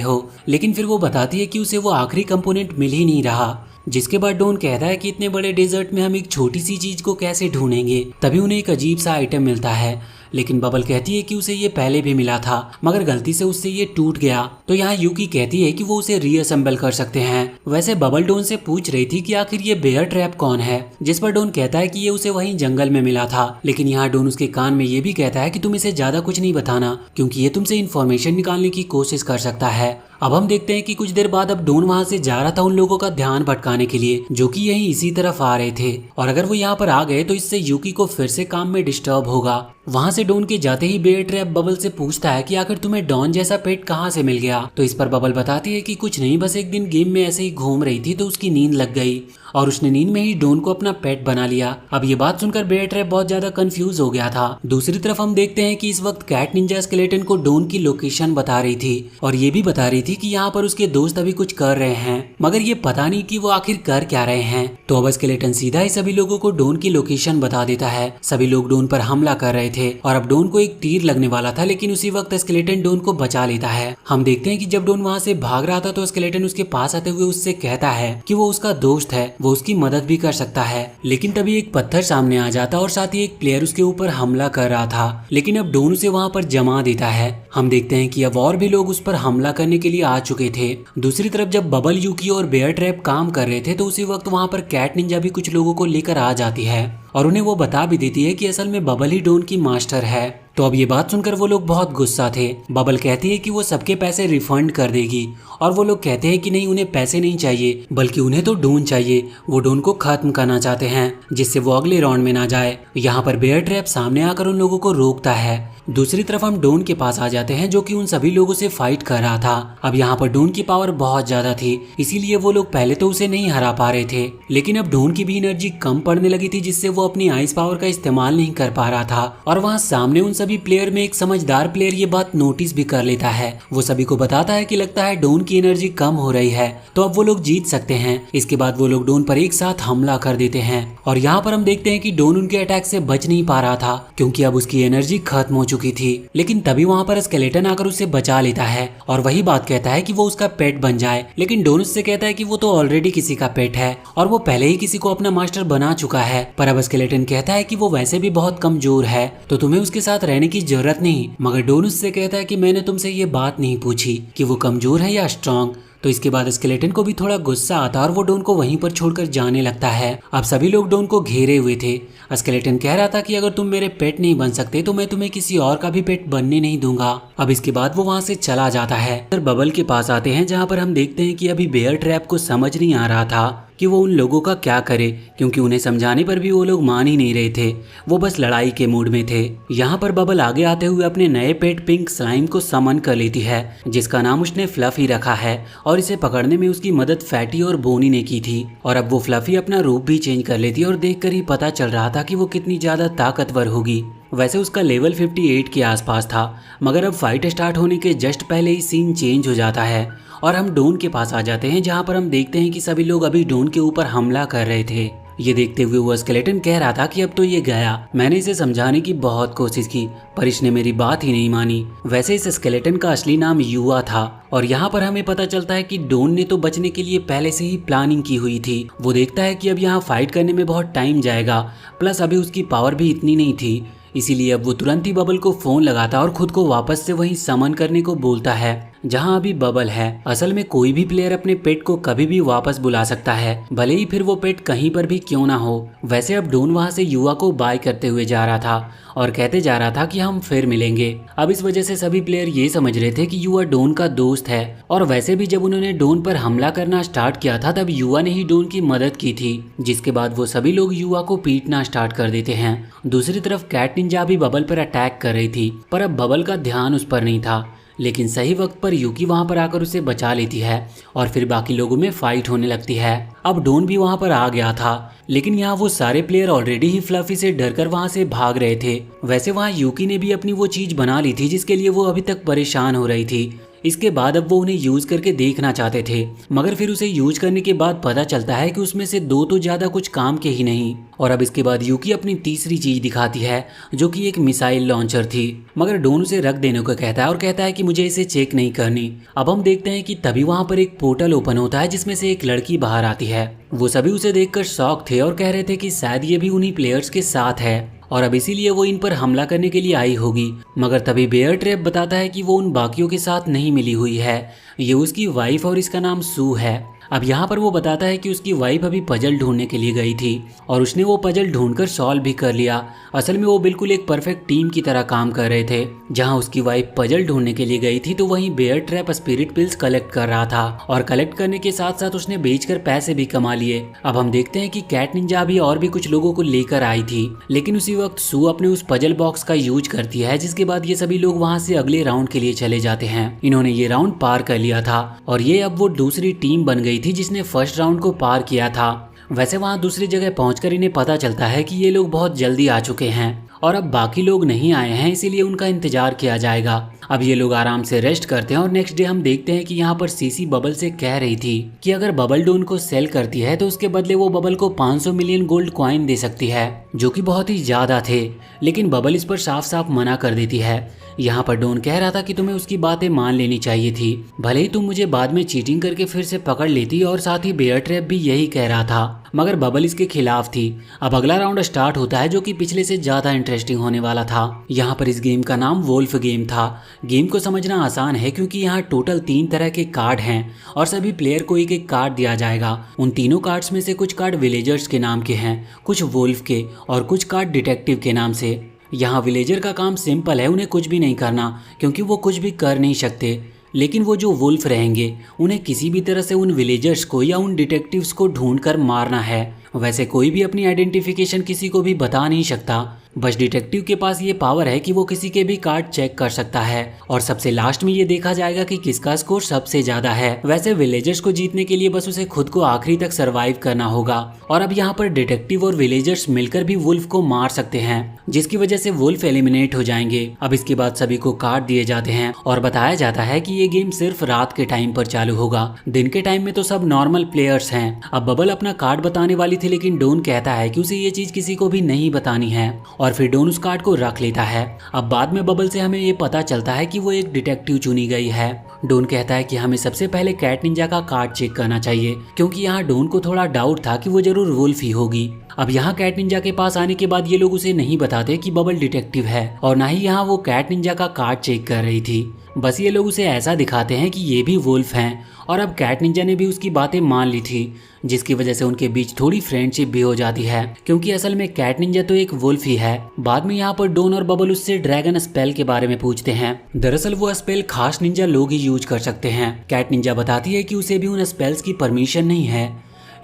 हो, लेकिन फिर वो बताती है कि उसे वो आखिरी कंपोनेंट मिल ही नहीं रहा। जिसके बाद डॉन कहता है कि इतने बड़े डेजर्ट में हम एक छोटी सी चीज को कैसे ढूंढेंगे। तभी उन्हें एक अजीब सा आइटम मिलता है, लेकिन बबल कहती है कि उसे ये पहले भी मिला था मगर गलती से उससे ये टूट गया। तो यहाँ यूकी कहती है कि वो उसे रीअसेंबल कर सकते हैं। वैसे बबल डॉन से पूछ रही थी कि आखिर ये बेयर ट्रैप कौन है, जिस पर डॉन कहता है कि ये उसे वहीं जंगल में मिला था, लेकिन यहाँ डॉन उसके कान में ये भी कहता है कि तुम इसे ज्यादा कुछ नहीं बताना क्योंकि ये तुमसे इन्फॉर्मेशन निकालने की कोशिश कर सकता है। अब हम देखते हैं कि कुछ देर बाद अब डॉन वहां से जा रहा था उन लोगों का ध्यान भटकाने के लिए जो कि यहीं इसी तरफ आ रहे थे, और अगर वो यहाँ पर आ गए तो इससे यूकी को फिर से काम में डिस्टर्ब होगा। वहां से डॉन के जाते ही बेयर ट्रैप बबल से पूछता है कि आखिर तुम्हें डॉन जैसा पेट कहाँ से मिल गया। तो इस पर बबल बताती है कि कुछ नहीं, बस एक दिन गेम में ऐसे ही घूम रही थी तो उसकी नींद लग गई और उसने नींद में ही डॉन को अपना पेट बना लिया। अब ये बात सुनकर बेयर ट्रैप बहुत ज्यादा कंफ्यूज हो गया था। दूसरी तरफ हम देखते हैं कि इस वक्त कैट निंजा स्केलेटन को डॉन की लोकेशन बता रही थी और ये भी बता रही थी कि यहाँ पर उसके दोस्त अभी कुछ कर रहे हैं, मगर ये पता नहीं कि वो आखिर कर क्या रहे हैं। तो अब स्केलेटन सीधा ही सभी लोगों को डॉन की लोकेशन बता देता है। सभी लोग डॉन पर हमला कर रहे थे और अब डॉन को एक तीर लगने वाला था, लेकिन उसी वक्त स्केलेटन डॉन को बचा लेता है। हम देखते हैं कि जब डॉन वहाँ से भाग रहा था तो स्केलेटन उसके पास आते हुए उससे कहता है कि वो उसका दोस्त है, वो उसकी मदद भी कर सकता है। लेकिन तभी एक पत्थर सामने आ जाता और साथ ही एक प्लेयर उसके ऊपर हमला कर रहा था, लेकिन अब डॉन उसे वहाँ पर जमा देता है। हम देखते हैं कि अब और भी लोग उस पर हमला करने के लिए आ चुके थे। दूसरी तरफ जब बबल, यूकी और बेयर ट्रैप काम कर रहे थे तो उसी वक्त वहाँ पर कैट निंजा भी कुछ लोगों को लेकर आ जाती है और उन्हें वो बता भी देती है कि असल में बबल ही डॉन की मास्टर है। तो अब ये बात सुनकर वो लोग बहुत गुस्सा थे। बबल कहती है कि वो सबके पैसे रिफंड कर देगी और वो लोग कहते हैं कि नहीं, उन्हें पैसे नहीं चाहिए बल्कि उन्हें तो डॉन चाहिए। वो डॉन को खत्म करना चाहते हैं जिससे वो अगले राउंड में ना जाए। यहाँ पर बेयर ट्रैप सामने आकर उन लोगों को रोकता है। दूसरी तरफ हम डॉन के पास आ जाते हैं जो कि उन सभी लोगों से फाइट कर रहा था। अब यहाँ पर डॉन की पावर बहुत ज्यादा थी, इसीलिए वो लोग पहले तो उसे नहीं हरा पा रहे थे, लेकिन अब डॉन की भी एनर्जी कम पड़ने लगी थी जिससे वो अपनी आइस पावर का इस्तेमाल नहीं कर पा रहा था। और वहाँ सामने उन सभी प्लेयर में एक समझदार प्लेयर ये बात नोटिस भी कर लेता है। वो सभी को बताता है कि लगता है डॉन की एनर्जी कम हो रही है, तो अब वो लोग जीत सकते हैं। इसके बाद वो लोग डॉन पर एक साथ हमला कर देते हैं और यहाँ पर हम देखते हैं कि डॉन उनके अटैक से बच नहीं पा रहा था क्योंकि अब उसकी एनर्जी खत्म हो चुकी थी। लेकिन तभी वहाँ पर स्केलेटन आकर उसे बचा लेता है और वही बात कहता है कि वो उसका पेट बन जाए, लेकिन डॉन उससे कहता है कि वो तो ऑलरेडी किसी का पेट है और वो पहले ही किसी को अपना मास्टर बना चुका है। पर अब स्केलेटन कहता है कि वो वैसे भी बहुत कमजोर है तो तुम्हें उसके साथ रहने की जरूरत नहीं, मगर डॉन उससे कहता है कि मैंने तुमसे ये बात नहीं पूछी कि वो कमजोर है या स्ट्रॉन्ग। तो इसके बाद स्केलेटन को भी थोड़ा गुस्सा आता और वो डॉन को वहीं पर छोड़कर जाने लगता है। अब सभी लोग डॉन को घेरे हुए थे। स्केलेटन कह रहा था कि अगर तुम मेरे पेट नहीं बन सकते तो मैं तुम्हें किसी और का भी पेट बनने नहीं दूंगा। अब इसके बाद वो वहाँ से चला जाता है। फिर बबल के पास आते हैं जहाँ पर हम देखते हैं कि अभी बेयर ट्रैप को समझ नहीं आ रहा था कि वो उन लोगों का क्या करे, क्योंकि उन्हें समझाने पर भी वो लोग मान ही नहीं रहे थे, वो बस लड़ाई के मूड में थे। यहाँ पर बबल आगे आते हुए अपने नए पेट पिंक स्लाइम को समन कर लेती है जिसका नाम उसने फ्लफी रखा है और इसे पकड़ने में उसकी मदद फैटी और बोनी ने की थी। और अब वो फ्लफी अपना रूप भी चेंज कर लेती है और देखकर ही पता चल रहा था कि वो कितनी ज्यादा ताकतवर होगी। वैसे उसका लेवल 58 के आसपास था, मगर अब फाइट स्टार्ट होने के जस्ट पहले ही सीन चेंज हो जाता है और हम डॉन के पास आ जाते हैं जहाँ पर हम देखते हैं कि सभी लोग अभी डॉन के ऊपर हमला कर रहे थे। ये देखते हुए वो स्केलेटन कह रहा था कि अब तो ये गया, मैंने इसे समझाने की बहुत कोशिश की पर इसने मेरी बात ही नहीं मानी। वैसे इस स्केलेटन का असली नाम युवा था और यहाँ पर हमें पता चलता है कि डोन ने तो बचने के लिए पहले से ही प्लानिंग की हुई थी। वो देखता है कि अब यहाँ फाइट करने में बहुत टाइम जाएगा, प्लस अभी उसकी पावर भी इतनी नहीं थी, इसीलिए अब वो तुरंत ही बबल को फोन लगाता और खुद को वापस से वहीं समन करने को बोलता है जहां अभी बबल है। असल में कोई भी प्लेयर अपने पेट को कभी भी वापस बुला सकता है, भले ही फिर वो पेट कहीं पर भी क्यों ना हो। वैसे अब डोन वहां से युवा को बाय करते हुए जा रहा था और कहते जा रहा था कि हम फिर मिलेंगे। अब इस वजह से सभी प्लेयर ये समझ रहे थे कि युवा डोन का दोस्त है। और वैसे भी जब उन्होंने डोन पर हमला करना स्टार्ट किया था तब युवा ने ही डोन की मदद की थी, जिसके बाद वो सभी लोग युवा को पीटना स्टार्ट कर देते हैं। दूसरी तरफ कैट निंजा भी बबल पर अटैक कर रही थी पर अब बबल का ध्यान उस पर नहीं था, लेकिन सही वक्त पर यूकी वहां पर आकर उसे बचा लेती है और फिर बाकी लोगों में फाइट होने लगती है। अब डोन भी वहां पर आ गया था, लेकिन यहाँ वो सारे प्लेयर ऑलरेडी ही फ्लफी से डरकर वहां से भाग रहे थे। वैसे वहां यूकी ने भी अपनी वो चीज बना ली थी जिसके लिए वो अभी तक परेशान हो रही थी। इसके बाद अब वो उन्हें यूज करके देखना चाहते थे, मगर फिर उसे यूज करने के बाद पता चलता है कि उसमें से दो तो ज्यादा कुछ काम के ही नहीं। और अब इसके बाद यूकी अपनी तीसरी चीज दिखाती है जो कि एक मिसाइल लॉन्चर थी, मगर डोन उसे रख देने को कहता है और कहता है कि मुझे इसे चेक नहीं करनी। अब हम देखते हैं कि तभी वहां पर एक पोर्टल ओपन होता है जिसमें से एक लड़की बाहर आती है। वो सभी उसे देखकर शॉक थे और कह रहे थे कि शायद ये भी उन्हीं प्लेयर्स के साथ है और अब इसीलिए वो इन पर हमला करने के लिए आई होगी। मगर तभी बेयर ट्रैप बताता है कि वो उन बाकियों के साथ नहीं मिली हुई है, ये उसकी वाइफ और इसका नाम सू है। अब यहाँ पर वो बताता है कि उसकी वाइफ अभी पजल ढूंढने के लिए गई थी और उसने वो पजल ढूंढकर सॉल्व भी कर लिया। असल में वो बिल्कुल एक परफेक्ट टीम की तरह काम कर रहे थे। जहाँ उसकी वाइफ पजल ढूंढने के लिए गई थी तो वहीं bear trap spirit pills collect कर रहा था और कलेक्ट करने के साथ साथ उसने बेचकर पैसे भी कमा लिए। अब हम देखते हैं कि कैट निंजा भी और भी कुछ लोगों को लेकर आई थी, लेकिन उसी वक्त सू अपने उस पजल बॉक्स का यूज करती है, जिसके बाद ये सभी लोग वहाँ से अगले राउंड के लिए चले जाते हैं। इन्होंने ये राउंड पार कर लिया था और ये अब वो दूसरी टीम बन गई थी जिसने फर्स्ट राउंड को पार किया था। वैसे वहां दूसरी जगह पहुंचकर इन्हें पता चलता है कि ये लोग बहुत जल्दी आ चुके हैं और अब बाकी लोग नहीं आए हैं, इसीलिए उनका इंतजार किया जाएगा। अब ये लोग आराम से रेस्ट करते हैं और नेक्स्ट डे हम देखते हैं कि यहाँ पर सीसी बबल से कह रही थी कि अगर बबल डोन को सेल करती है तो उसके बदले वो बबल को 500 मिलियन गोल्ड कॉइन दे सकती है, जो कि बहुत ही ज्यादा थे। लेकिन बबल इस पर साफ साफ मना कर देती है। यहाँ पर डोन कह रहा था कि तुम्हें उसकी बातें मान लेनी चाहिए थी, भले ही तुम मुझे बाद में चीटिंग करके फिर से पकड़ लेती, और साथ ही बेयर ट्रैप भी यही कह रहा था, मगर बबल इसके खिलाफ थी। अब अगला राउंड स्टार्ट होता है जो कि पिछले से ज्यादा इंटरेस्टिंग होने वाला था। यहाँ पर इस गेम का नाम वोल्फ गेम था। गेम को समझना आसान है क्योंकि यहाँ टोटल 3 तरह के कार्ड हैं और सभी प्लेयर को एक एक कार्ड दिया जाएगा। उन तीनों कार्ड्स में से कुछ कार्ड विलेजर्स के नाम के हैं, कुछ वोल्फ के और कुछ कार्ड डिटेक्टिव के नाम से। यहाँ विलेजर का काम सिंपल है, उन्हें कुछ भी नहीं करना क्योंकि वो कुछ भी कर नहीं सकते, लेकिन वो जो वुल्फ रहेंगे उन्हें किसी भी तरह से उन विलेजर्स को या उन डिटेक्टिव्स को ढूंढकर मारना है। वैसे कोई भी अपनी आइडेंटिफिकेशन किसी को भी बता नहीं सकता, बस डिटेक्टिव के पास ये पावर है कि वो किसी के भी कार्ड चेक कर सकता है और सबसे लास्ट में ये देखा जाएगा कि किसका स्कोर सबसे ज्यादा है। वैसे विलेजर्स को जीतने के लिए बस उसे खुद को आखिरी तक सरवाइव करना होगा और अब यहाँ पर डिटेक्टिव और विलेजर्स मिलकर भी वुल्फ को मार सकते हैं, जिसकी वजह से वुल्फ एलिमिनेट हो जाएंगे। अब इसके बाद सभी को कार्ड दिए जाते हैं और बताया जाता है कि ये गेम सिर्फ रात के टाइम पर चालू होगा, दिन के टाइम में तो सब नॉर्मल प्लेयर्स हैं। अब बबल अपना कार्ड बताने वाली थी, लेकिन डोन कहता है कि उसे ये चीज किसी को भी नहीं बतानी है और फिर डोन उस कार्ड को रख लेता है। अब बाद में बबल से हमें ये पता चलता है कि वो एक डिटेक्टिव चुनी गई है। डोन कहता है कि हमें सबसे पहले कैट निंजा का कार्ड चेक करना चाहिए क्योंकि यहाँ डोन को थोड़ा डाउट था कि वो जरूर वुल्फ ही होगी। अब यहाँ कैट निंजा के पास आने के बाद ये लोग उसे नहीं बताते कि बबल डिटेक्टिव है और ना ही यहाँ वो कैट निंजा का कार्ड चेक कर रही थी, बस ये लोग उसे ऐसा दिखाते हैं कि ये भी वुल्फ हैं। और अब कैट निंजा ने भी उसकी बातें मान ली थी, जिसकी वजह से उनके बीच थोड़ी फ्रेंडशिप भी हो जाती है क्योंकि असल में कैट निंजा तो एक वुल्फ ही है। बाद में यहाँ पर डोन और बबल उससे ड्रैगन स्पेल के बारे में पूछते हैं। दरअसल वो स्पेल खास निंजा लोग ही यूज कर सकते हैं। कैट निंजा बताती है कि उसे भी उन स्पेल्स की परमिशन नहीं है,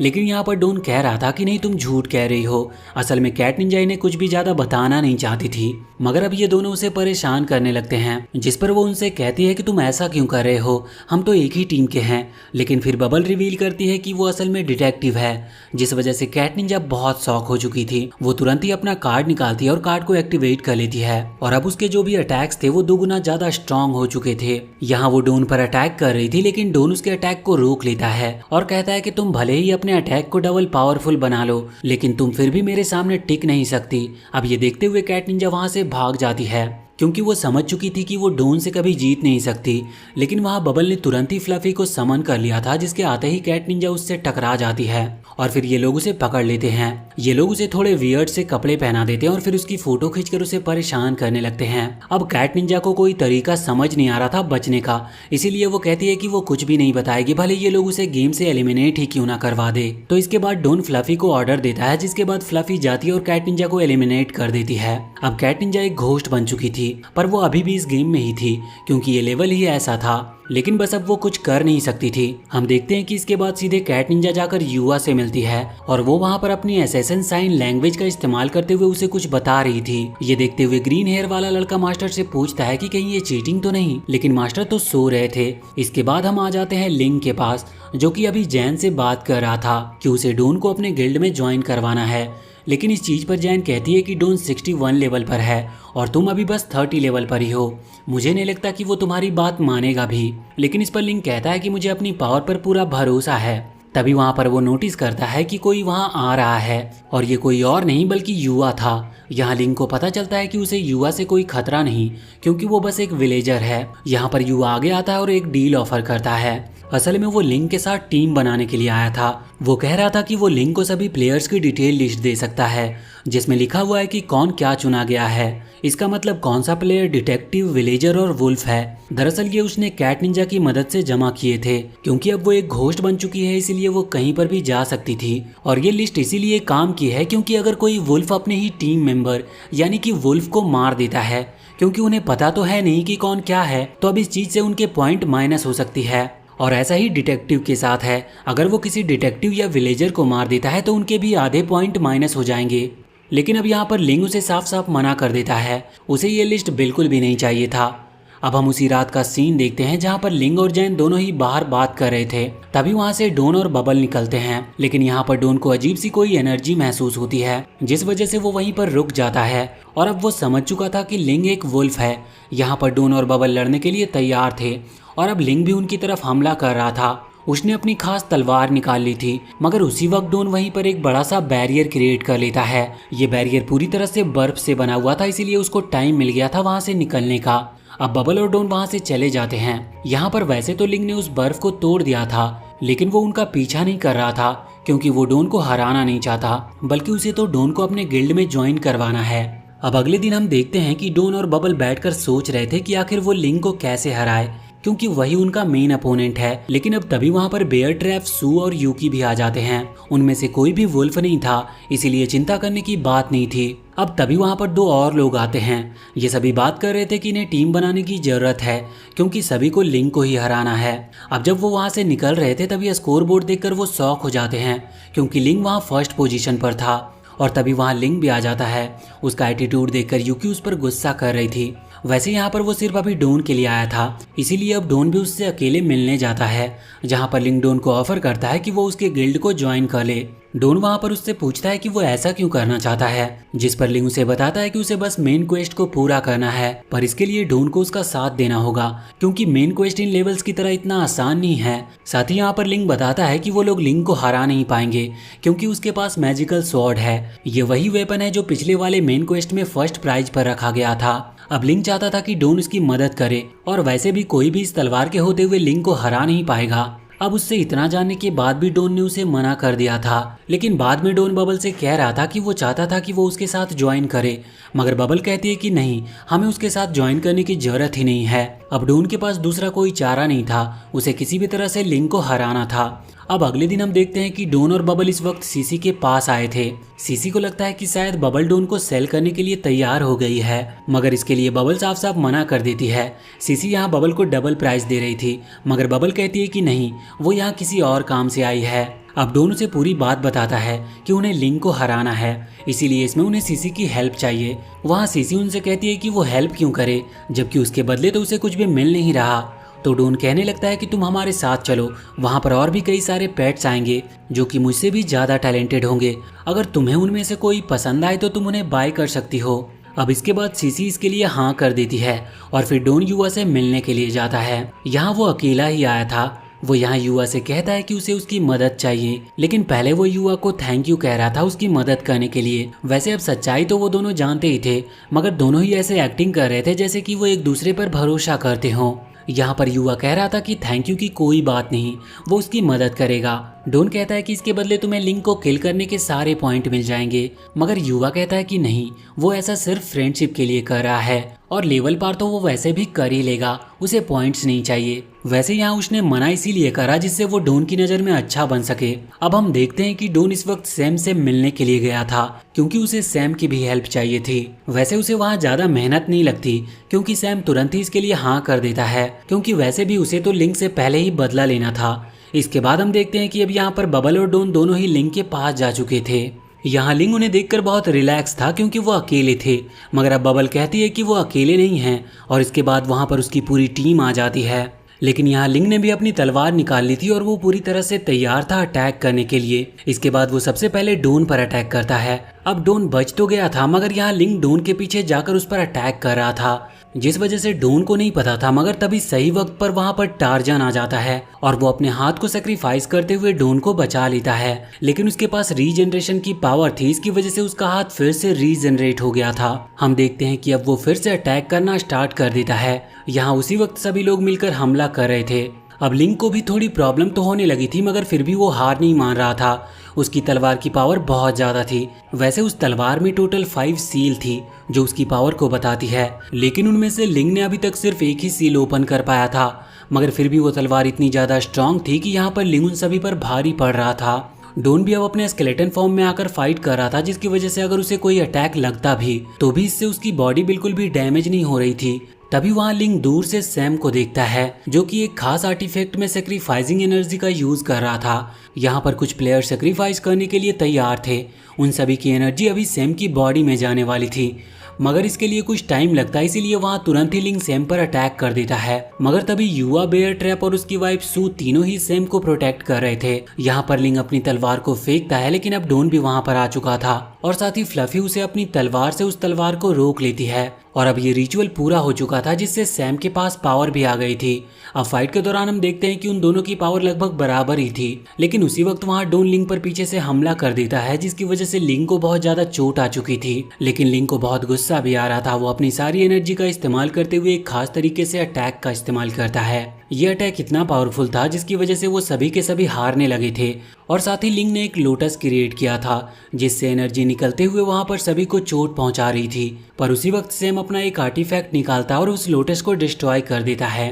लेकिन यहाँ पर डोन कह रहा था कि नहीं तुम झूठ कह रही हो। असल में कैट निंजा इन्हें कुछ भी ज्यादा बताना नहीं चाहती थी, मगर अब ये दोनों उसे परेशान करने लगते हैं, जिस पर वो उनसे कहती है कि तुम ऐसा क्यों कर रहे हो, हम तो एक ही टीम के हैं। लेकिन फिर बबल रिवील करती है कि वो असल में डिटेक्टिव है, जिस वजह से कैट निंजा बहुत शॉक हो चुकी थी। वो तुरंत ही अपना कार्ड निकालती है और कार्ड को एक्टिवेट कर लेती है और अब उसके जो भी अटैक्स थे वो 2 गुना ज्यादा स्ट्रॉन्ग हो चुके थे। यहाँ वो डोन पर अटैक कर रही थी, लेकिन डोन उसके अटैक को रोक लेता है और कहता है कि तुम भले ही अपने अपने अटैक को डबल पावरफुल बना लो, लेकिन तुम फिर भी मेरे सामने टिक नहीं सकती। अब ये देखते हुए कैट निंजा वहाँ से भाग जाती है क्योंकि वो समझ चुकी थी कि वो डोन से कभी जीत नहीं सकती। लेकिन वहाँ बबल ने तुरंत ही फ्लफी को समन कर लिया था, जिसके आते ही कैट निंजा उससे टकरा जाती है और फिर ये लोग उसे पकड़ लेते हैं। ये लोग उसे थोड़े वियर्ड से कपड़े पहना देते हैं और फिर उसकी फोटो खींचकर उसे परेशान करने लगते हैं। अब कैट निंजा को कोई तरीका समझ नहीं आ रहा था बचने का, इसीलिए वो कहती है कि वो कुछ भी नहीं बताएगी, भले ये लोग उसे गेम से एलिमिनेट ही क्यों ना करवा दे। तो इसके बाद डोन फ्लफी को ऑर्डर देता है, जिसके बाद फ्लफी जाती है और कैट निंजा को एलिमिनेट कर देती है। अब कैट निंजा एक घोस्ट बन चुकी थी, पर वो अभी भी इस गेम में ही थी क्योंकि ये लेवल ही ऐसा था। लेकिन बस अब वो कुछ कर नहीं सकती थी। हम देखते हैं कि इसके बाद सीधे कैट निंजा जाकर युवा से मिलती है और वो वहाँ पर अपनी असैसिन साइन लैंग्वेज का इस्तेमाल करते हुए उसे कुछ बता रही थी। ये देखते हुए ग्रीन हेयर वाला लड़का मास्टर से पूछता है कि कहीं ये चीटिंग तो नहीं, लेकिन मास्टर तो सो रहे थे। इसके बाद हम आ जाते हैं लिंग के पास, जो कि अभी जैन से बात कर रहा था कि उसे डोन को अपने गिल्ड में ज्वाइन करवाना है। लेकिन इस चीज पर जैन कहती है कि डोन 61 लेवल पर है और तुम अभी बस 30 लेवल पर ही हो। मुझे नहीं लगता कि वो तुम्हारी बात मानेगा भी। लेकिन इस पर लिंग कहता है कि मुझे अपनी पावर पर पूरा भरोसा है। तभी वहाँ पर वो नोटिस करता है कि कोई वहाँ आ रहा है और ये कोई और नहीं बल्कि युवा था। यहाँ लिंग को पता चलता है कि उसे युवा से कोई खतरा नहीं, क्योंकि वो बस एक विलेजर है। यहाँ पर युवा आगे आता है और एक डील ऑफर करता है। असल में वो लिंग के साथ टीम बनाने के लिए आया था। वो कह रहा था कि वो लिंग को सभी प्लेयर्स की डिटेल लिस्ट दे सकता है, जिसमें लिखा हुआ है कि कौन क्या चुना गया है। इसका मतलब कौन सा प्लेयर डिटेक्टिव, विलेजर और वुल्फ है। दरअसल ये उसने कैट निंजा की मदद से जमा किए थे, क्योंकि अब वो एक घोस्ट बन चुकी है, इसीलिए वो कहीं पर भी जा सकती थी। और ये लिस्ट इसीलिए काम की है क्योंकि अगर कोई वुल्फ अपने ही टीम मेंबर यानी कि वुल्फ को मार देता है, क्योंकि उन्हें पता तो है नहीं कि कौन क्या है, तो अब इस चीज से उनके पॉइंट माइनस हो सकती है। और ऐसा ही डिटेक्टिव के साथ है, अगर वो किसी डिटेक्टिव या विलेजर को मार देता है तो उनके भी आधे पॉइंट माइनस हो जाएंगे। लेकिन अब यहाँ पर लिंग उसे साफ साफ मना कर देता है, उसे ये लिस्ट बिल्कुल भी नहीं चाहिए था। अब हम उसी रात का सीन देखते हैं जहाँ पर लिंग और जैन दोनों ही बाहर बात कर रहे थे। तभी वहाँ से डोन और बबल निकलते हैं, लेकिन यहाँ पर डोन को अजीब सी कोई एनर्जी महसूस होती है, जिस वजह से वो वहीं पर रुक जाता है। और अब वो समझ चुका था कि लिंग एक वुल्फ है। यहाँ पर डोन और बबल लड़ने के लिए तैयार थे और अब लिंग भी उनकी तरफ हमला कर रहा था। उसने अपनी खास तलवार निकाल ली थी, मगर उसी वक्त डोन वहीं पर एक बड़ा सा बैरियर क्रिएट कर लेता है। ये बैरियर पूरी तरह से बर्फ से बना हुआ था, इसीलिए उसको टाइम मिल गया था वहां से निकलने का। अब बबल और डोन वहां से चले जाते हैं। यहाँ पर वैसे तो लिंग ने उस बर्फ को तोड़ दिया था, लेकिन वो उनका पीछा नहीं कर रहा था, क्योंकि वो डोन को हराना नहीं चाहता, बल्कि उसे तो डोन को अपने गिल्ड में ज्वाइन करवाना है। अब अगले दिन हम देखते हैं कि डोन और बबल बैठकर सोच रहे थे कि आखिर वो लिंग को कैसे हराए, क्योंकि वही उनका मेन अपोनेंट है। लेकिन अब तभी वहाँ पर बेयर ट्रैप, सू और यूकी भी आ जाते हैं। उनमें से कोई भी वुल्फ नहीं था, इसीलिए चिंता करने की बात नहीं थी। अब तभी वहाँ पर दो और लोग आते हैं। ये सभी बात कर रहे थे कि इन्हें टीम बनाने की जरूरत है, क्योंकि सभी को लिंग को ही हराना है। अब जब वो वहाँ से निकल रहे थे तभी स्कोर बोर्ड देखकर वो शॉक हो जाते हैं, क्योंकि लिंग वहाँ फर्स्ट पोजीशन पर था। और तभी वहाँ लिंग भी आ जाता है। उसका एटीट्यूड देखकर यूकी उस पर गुस्सा कर रही थी। वैसे यहाँ पर वो सिर्फ अभी डोन के लिए आया था, इसीलिए अब डोन भी उससे अकेले मिलने जाता है, जहाँ पर लिंग डोन को ऑफर करता है कि वो उसके गिल्ड को ज्वाइन कर ले। डोन वहाँ पर उससे पूछता है कि वो ऐसा क्यों करना चाहता है, जिस पर लिंग उसे बताता है कि उसे बस मेन क्वेस्ट को पूरा करना है, पर इसके लिए डोन को उसका साथ देना होगा, क्योंकि मेन क्वेस्ट इन लेवल्स की तरह इतना आसान नहीं है। साथ ही यहाँ पर लिंग बताता है कि वो लोग लिंग को हरा नहीं पाएंगे, क्योंकि उसके पास मैजिकल स्वॉर्ड है। ये वही वेपन है जो पिछले वाले मेन क्वेस्ट में फर्स्ट प्राइज पर रखा गया था। अब लिंग चाहता था कि डोन उसकी मदद करे, और वैसे भी कोई भी इस तलवार के होते हुए लिंग को हरा नहीं पाएगा। अब उससे इतना जानने के बाद भी डोन ने उसे मना कर दिया था, लेकिन बाद में डोन बबल से कह रहा था कि वो चाहता था कि वो उसके साथ ज्वाइन करे, मगर बबल कहती है कि नहीं, हमें उसके साथ ज्वाइन करने की जरूरत ही नहीं है। अब डोन के पास दूसरा कोई चारा नहीं था, उसे किसी भी तरह से लिंग को हराना था। अब अगले दिन हम देखते हैं कि डोन और बबल इस वक्त सीसी के पास आए थे। सीसी को लगता है कि शायद बबल डोन को सेल करने के लिए तैयार हो गई है, मगर इसके लिए बबल साफ साफ मना कर देती है। सीसी यहाँ बबल को डबल प्राइस दे रही थी, मगर बबल कहती है कि नहीं, वो यहाँ किसी और काम से आई है। अब डोन उसे पूरी बात बताता है कि उन्हें लिंग को हराना है, इसीलिए इसमें उन्हें सीसी की हेल्प चाहिए। वहाँ सीसी उनसे कहती है कि वो हेल्प क्यों करे, जबकि उसके बदले तो उसे कुछ भी मिल नहीं रहा। तो डोन कहने लगता है कि तुम हमारे साथ चलो, वहाँ पर और भी कई सारे पेट्स आएंगे जो कि मुझसे भी ज़्यादा टैलेंटेड होंगे। अगर तुम्हें उनमें से कोई पसंद आए तो तुम उन्हें बाय कर सकती हो। अब इसके बाद सीसी इसके लिए हाँ कर देती है और फिर डोन युवा से मिलने के लिए जाता है। यहाँ वो अकेला ही आया था, वो यहाँ युवा से कहता है कि उसे उसकी मदद चाहिए, लेकिन पहले वो युवा को थैंक यू कह रहा था उसकी मदद करने के लिए। वैसे अब सच्चाई तो वो दोनों जानते ही थे, मगर दोनों ही ऐसे एक्टिंग कर रहे थे जैसे कि वो एक दूसरे पर भरोसा करते हों। यहाँ पर युवा कह रहा था कि थैंक यू की कोई बात नहीं, वो उसकी मदद करेगा। डोन कहता है कि इसके बदले तुम्हें लिंक को किल करने के सारे पॉइंट मिल जाएंगे, मगर युवा कहता है कि नहीं, वो ऐसा सिर्फ फ्रेंडशिप के लिए कर रहा है और लेवल पार तो वो वैसे भी कर ही लेगा, उसे पॉइंट्स नहीं चाहिए। वैसे यहाँ उसने मना इसीलिए करा जिससे वो डोन की नज़र में अच्छा बन सके। अब हम देखते हैं कि डोन इस वक्त सैम से मिलने के लिए गया था क्योंकि उसे सैम की भी हेल्प चाहिए थी। वैसे उसे वहाँ ज़्यादा मेहनत नहीं लगती क्योंकि सैम तुरंत ही इसके लिए हाँ कर देता है, क्योंकि वैसे भी उसे तो लिंक से पहले ही बदला लेना था। इसके बाद हम देखते हैं कि अब यहाँ पर बबल और डोन दोनों ही लिंक के पास जा चुके थे। यहाँ लिंक उन्हें देखकर बहुत रिलैक्स था क्योंकि वो अकेले थे, मगर अब बबल कहती है कि वो अकेले नहीं हैं और इसके बाद वहाँ पर उसकी पूरी टीम आ जाती है। लेकिन यहाँ लिंक ने भी अपनी तलवार निकाल ली थी और वो पूरी तरह से तैयार था अटैक करने के लिए। इसके बाद वो सबसे पहले डोन पर अटैक करता है। अब डोन बच तो गया था, मगर यहाँ लिंक डोन के पीछे जाकर उस पर अटैक कर रहा था, जिस वजह से डोन को नहीं पता था। मगर तभी सही वक्त पर वहां पर टार्जन आ जाता है और वो अपने हाथ को सेक्रीफाइस करते हुए डोन को बचा लेता है। लेकिन उसके पास रीजनरेशन की पावर थी, इसकी वजह से उसका हाथ फिर से रीजनरेट हो गया था। हम देखते हैं कि अब वो फिर से अटैक करना स्टार्ट कर देता है। यहाँ उसी वक्त सभी लोग मिलकर हमला कर रहे थे। अब लिंक को भी थोड़ी प्रॉब्लम तो होने लगी थी, मगर फिर भी वो हार नहीं मान रहा था। उसकी तलवार की पावर बहुत ज़्यादा थी। वैसे उस तलवार में टोटल 5 सील थी जो उसकी पावर को बताती है, लेकिन उनमें से लिंक ने अभी तक सिर्फ एक ही सील ओपन कर पाया था। मगर फिर भी वो तलवार इतनी ज़्यादा स्ट्रांग थी कि यहाँ पर लिंक उन सभी पर भारी पड़ रहा था। डोन भी अब अपने स्केलेटन फॉर्म में आकर फाइट कर रहा था, जिसकी वजह से अगर उसे कोई अटैक लगता भी तो भी इससे उसकी बॉडी बिल्कुल भी डैमेज नहीं हो रही थी। तभी वहाँ लिंक दूर से सैम को देखता है जो कि एक खास आर्टिफैक्ट में सेक्रीफाइसिंग एनर्जी का यूज कर रहा था। यहाँ पर कुछ प्लेयर सेक्रीफाइस करने के लिए तैयार थे। उन सभी की एनर्जी अभी सैम की बॉडी में जाने वाली थी, मगर इसके लिए कुछ टाइम लगता है, इसीलिए वहाँ तुरंत ही लिंक सैम पर अटैक कर देता है। मगर तभी युवा, बेयर ट्रैप और उसकी वाइफ सू तीनों ही सैम को प्रोटेक्ट कर रहे थे। यहाँ पर लिंक अपनी तलवार को फेंकता है, लेकिन अब डोन भी वहाँ पर आ चुका था और साथ ही फ्लफी उसे अपनी तलवार से उस तलवार को रोक लेती है। और अब ये रिचुअल पूरा हो चुका था जिससे सैम के पास पावर भी आ गई थी। अब फाइट के दौरान हम देखते हैं कि उन दोनों की पावर लगभग बराबर ही थी, लेकिन उसी वक्त वहाँ डोन लिंक पर पीछे से हमला कर देता है, जिसकी वजह से लिंक को बहुत ज्यादा चोट आ चुकी थी। लेकिन लिंक को बहुत गुस्सा भी आ रहा था। वो अपनी सारी एनर्जी का इस्तेमाल करते हुए एक खास तरीके से अटैक का इस्तेमाल करता है। ये अटैक इतना पावरफुल था जिसकी वजह से वो सभी के सभी हारने लगे थे। और साथ ही लिंक ने एक लोटस क्रिएट किया था जिससे एनर्जी निकलते हुए वहां पर सभी को चोट पहुंचा रही थी। पर उसी वक्त सैम अपना एक आर्टिफैक्ट निकालता और उस लोटस को डिस्ट्रॉय कर देता है।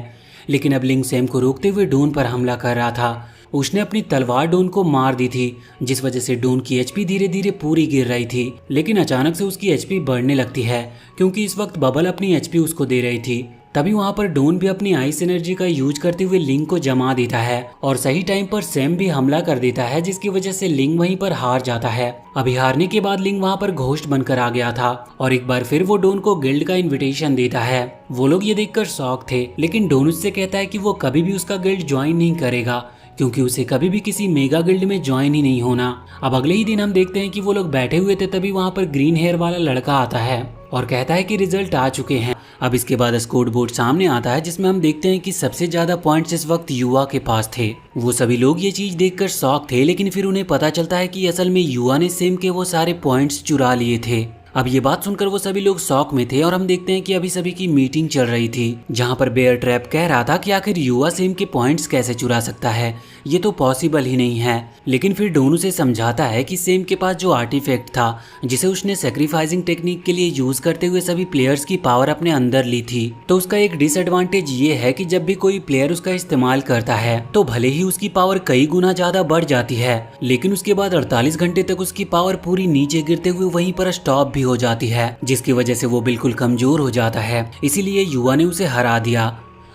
लेकिन अब लिंक सैम को रोकते हुए डोन पर हमला कर रहा था। उसने अपनी तलवार डोन को मार दी थी, जिस वजह से डोन की एचपी धीरे धीरे पूरी गिर रही थी। लेकिन अचानक से उसकी एचपी बढ़ने लगती है क्योंकि इस वक्त बबल अपनी एचपी उसको दे रही थी। तभी वहाँ पर डोन भी अपनी आइस एनर्जी का यूज करते हुए लिंक को जमा देता है और सही टाइम पर सैम भी हमला कर देता है, जिसकी वजह से लिंक वहीं पर हार जाता है। अभी हारने के बाद लिंक वहाँ पर घोस्ट बनकर आ गया था और एक बार फिर वो डोन को गिल्ड का इनविटेशन देता है। वो लोग ये देखकर शॉक थे, लेकिन डोन उससे कहता है कि वो कभी भी उसका गिल्ड ज्वाइन नहीं करेगा क्योंकि उसे कभी भी किसी मेगा गिल्ड में ज्वाइन ही नहीं होना। अब अगले ही दिन हम देखते हैं कि वो लोग बैठे हुए थे, तभी वहाँ पर ग्रीन हेयर वाला लड़का आता है और कहता है कि रिजल्ट आ चुके हैं। अब इसके बाद स्कोर बोर्ड सामने आता है जिसमें हम देखते हैं कि सबसे ज्यादा पॉइंट्स इस वक्त युवा के पास थे। वो सभी लोग ये चीज देखकर शॉक थे, लेकिन फिर उन्हें पता चलता है कि असल में युवा ने सैम के वो सारे पॉइंट्स चुरा लिए थे। अब ये बात सुनकर वो सभी लोग शॉक में थे और हम देखते हैं कि अभी सभी की मीटिंग चल रही थी जहां पर बेयर ट्रैप कह रहा था कि आखिर युवा सैम के पॉइंट्स कैसे चुरा सकता है, ये तो पॉसिबल ही नहीं है। लेकिन फिर डोन उसे समझाता है कि सैम के पास जो आर्टिफैक्ट था जिसे उसने सेक्रीफाइसिंग टेक्निक के लिए यूज करते हुए सभी प्लेयर्स की पावर अपने अंदर ली थी, तो उसका एक डिसएडवांटेज ये है कि जब भी कोई प्लेयर उसका इस्तेमाल करता है तो भले ही उसकी पावर कई गुना ज्यादा बढ़ जाती है, लेकिन उसके बाद 48 घंटे तक उसकी पावर पूरी नीचे गिरते हुए वहीं पर स्टॉप भी हो जाती है, जिसकी वजह से वो बिल्कुल कमजोर हो जाता है। इसीलिए युवा ने उसे हरा दिया।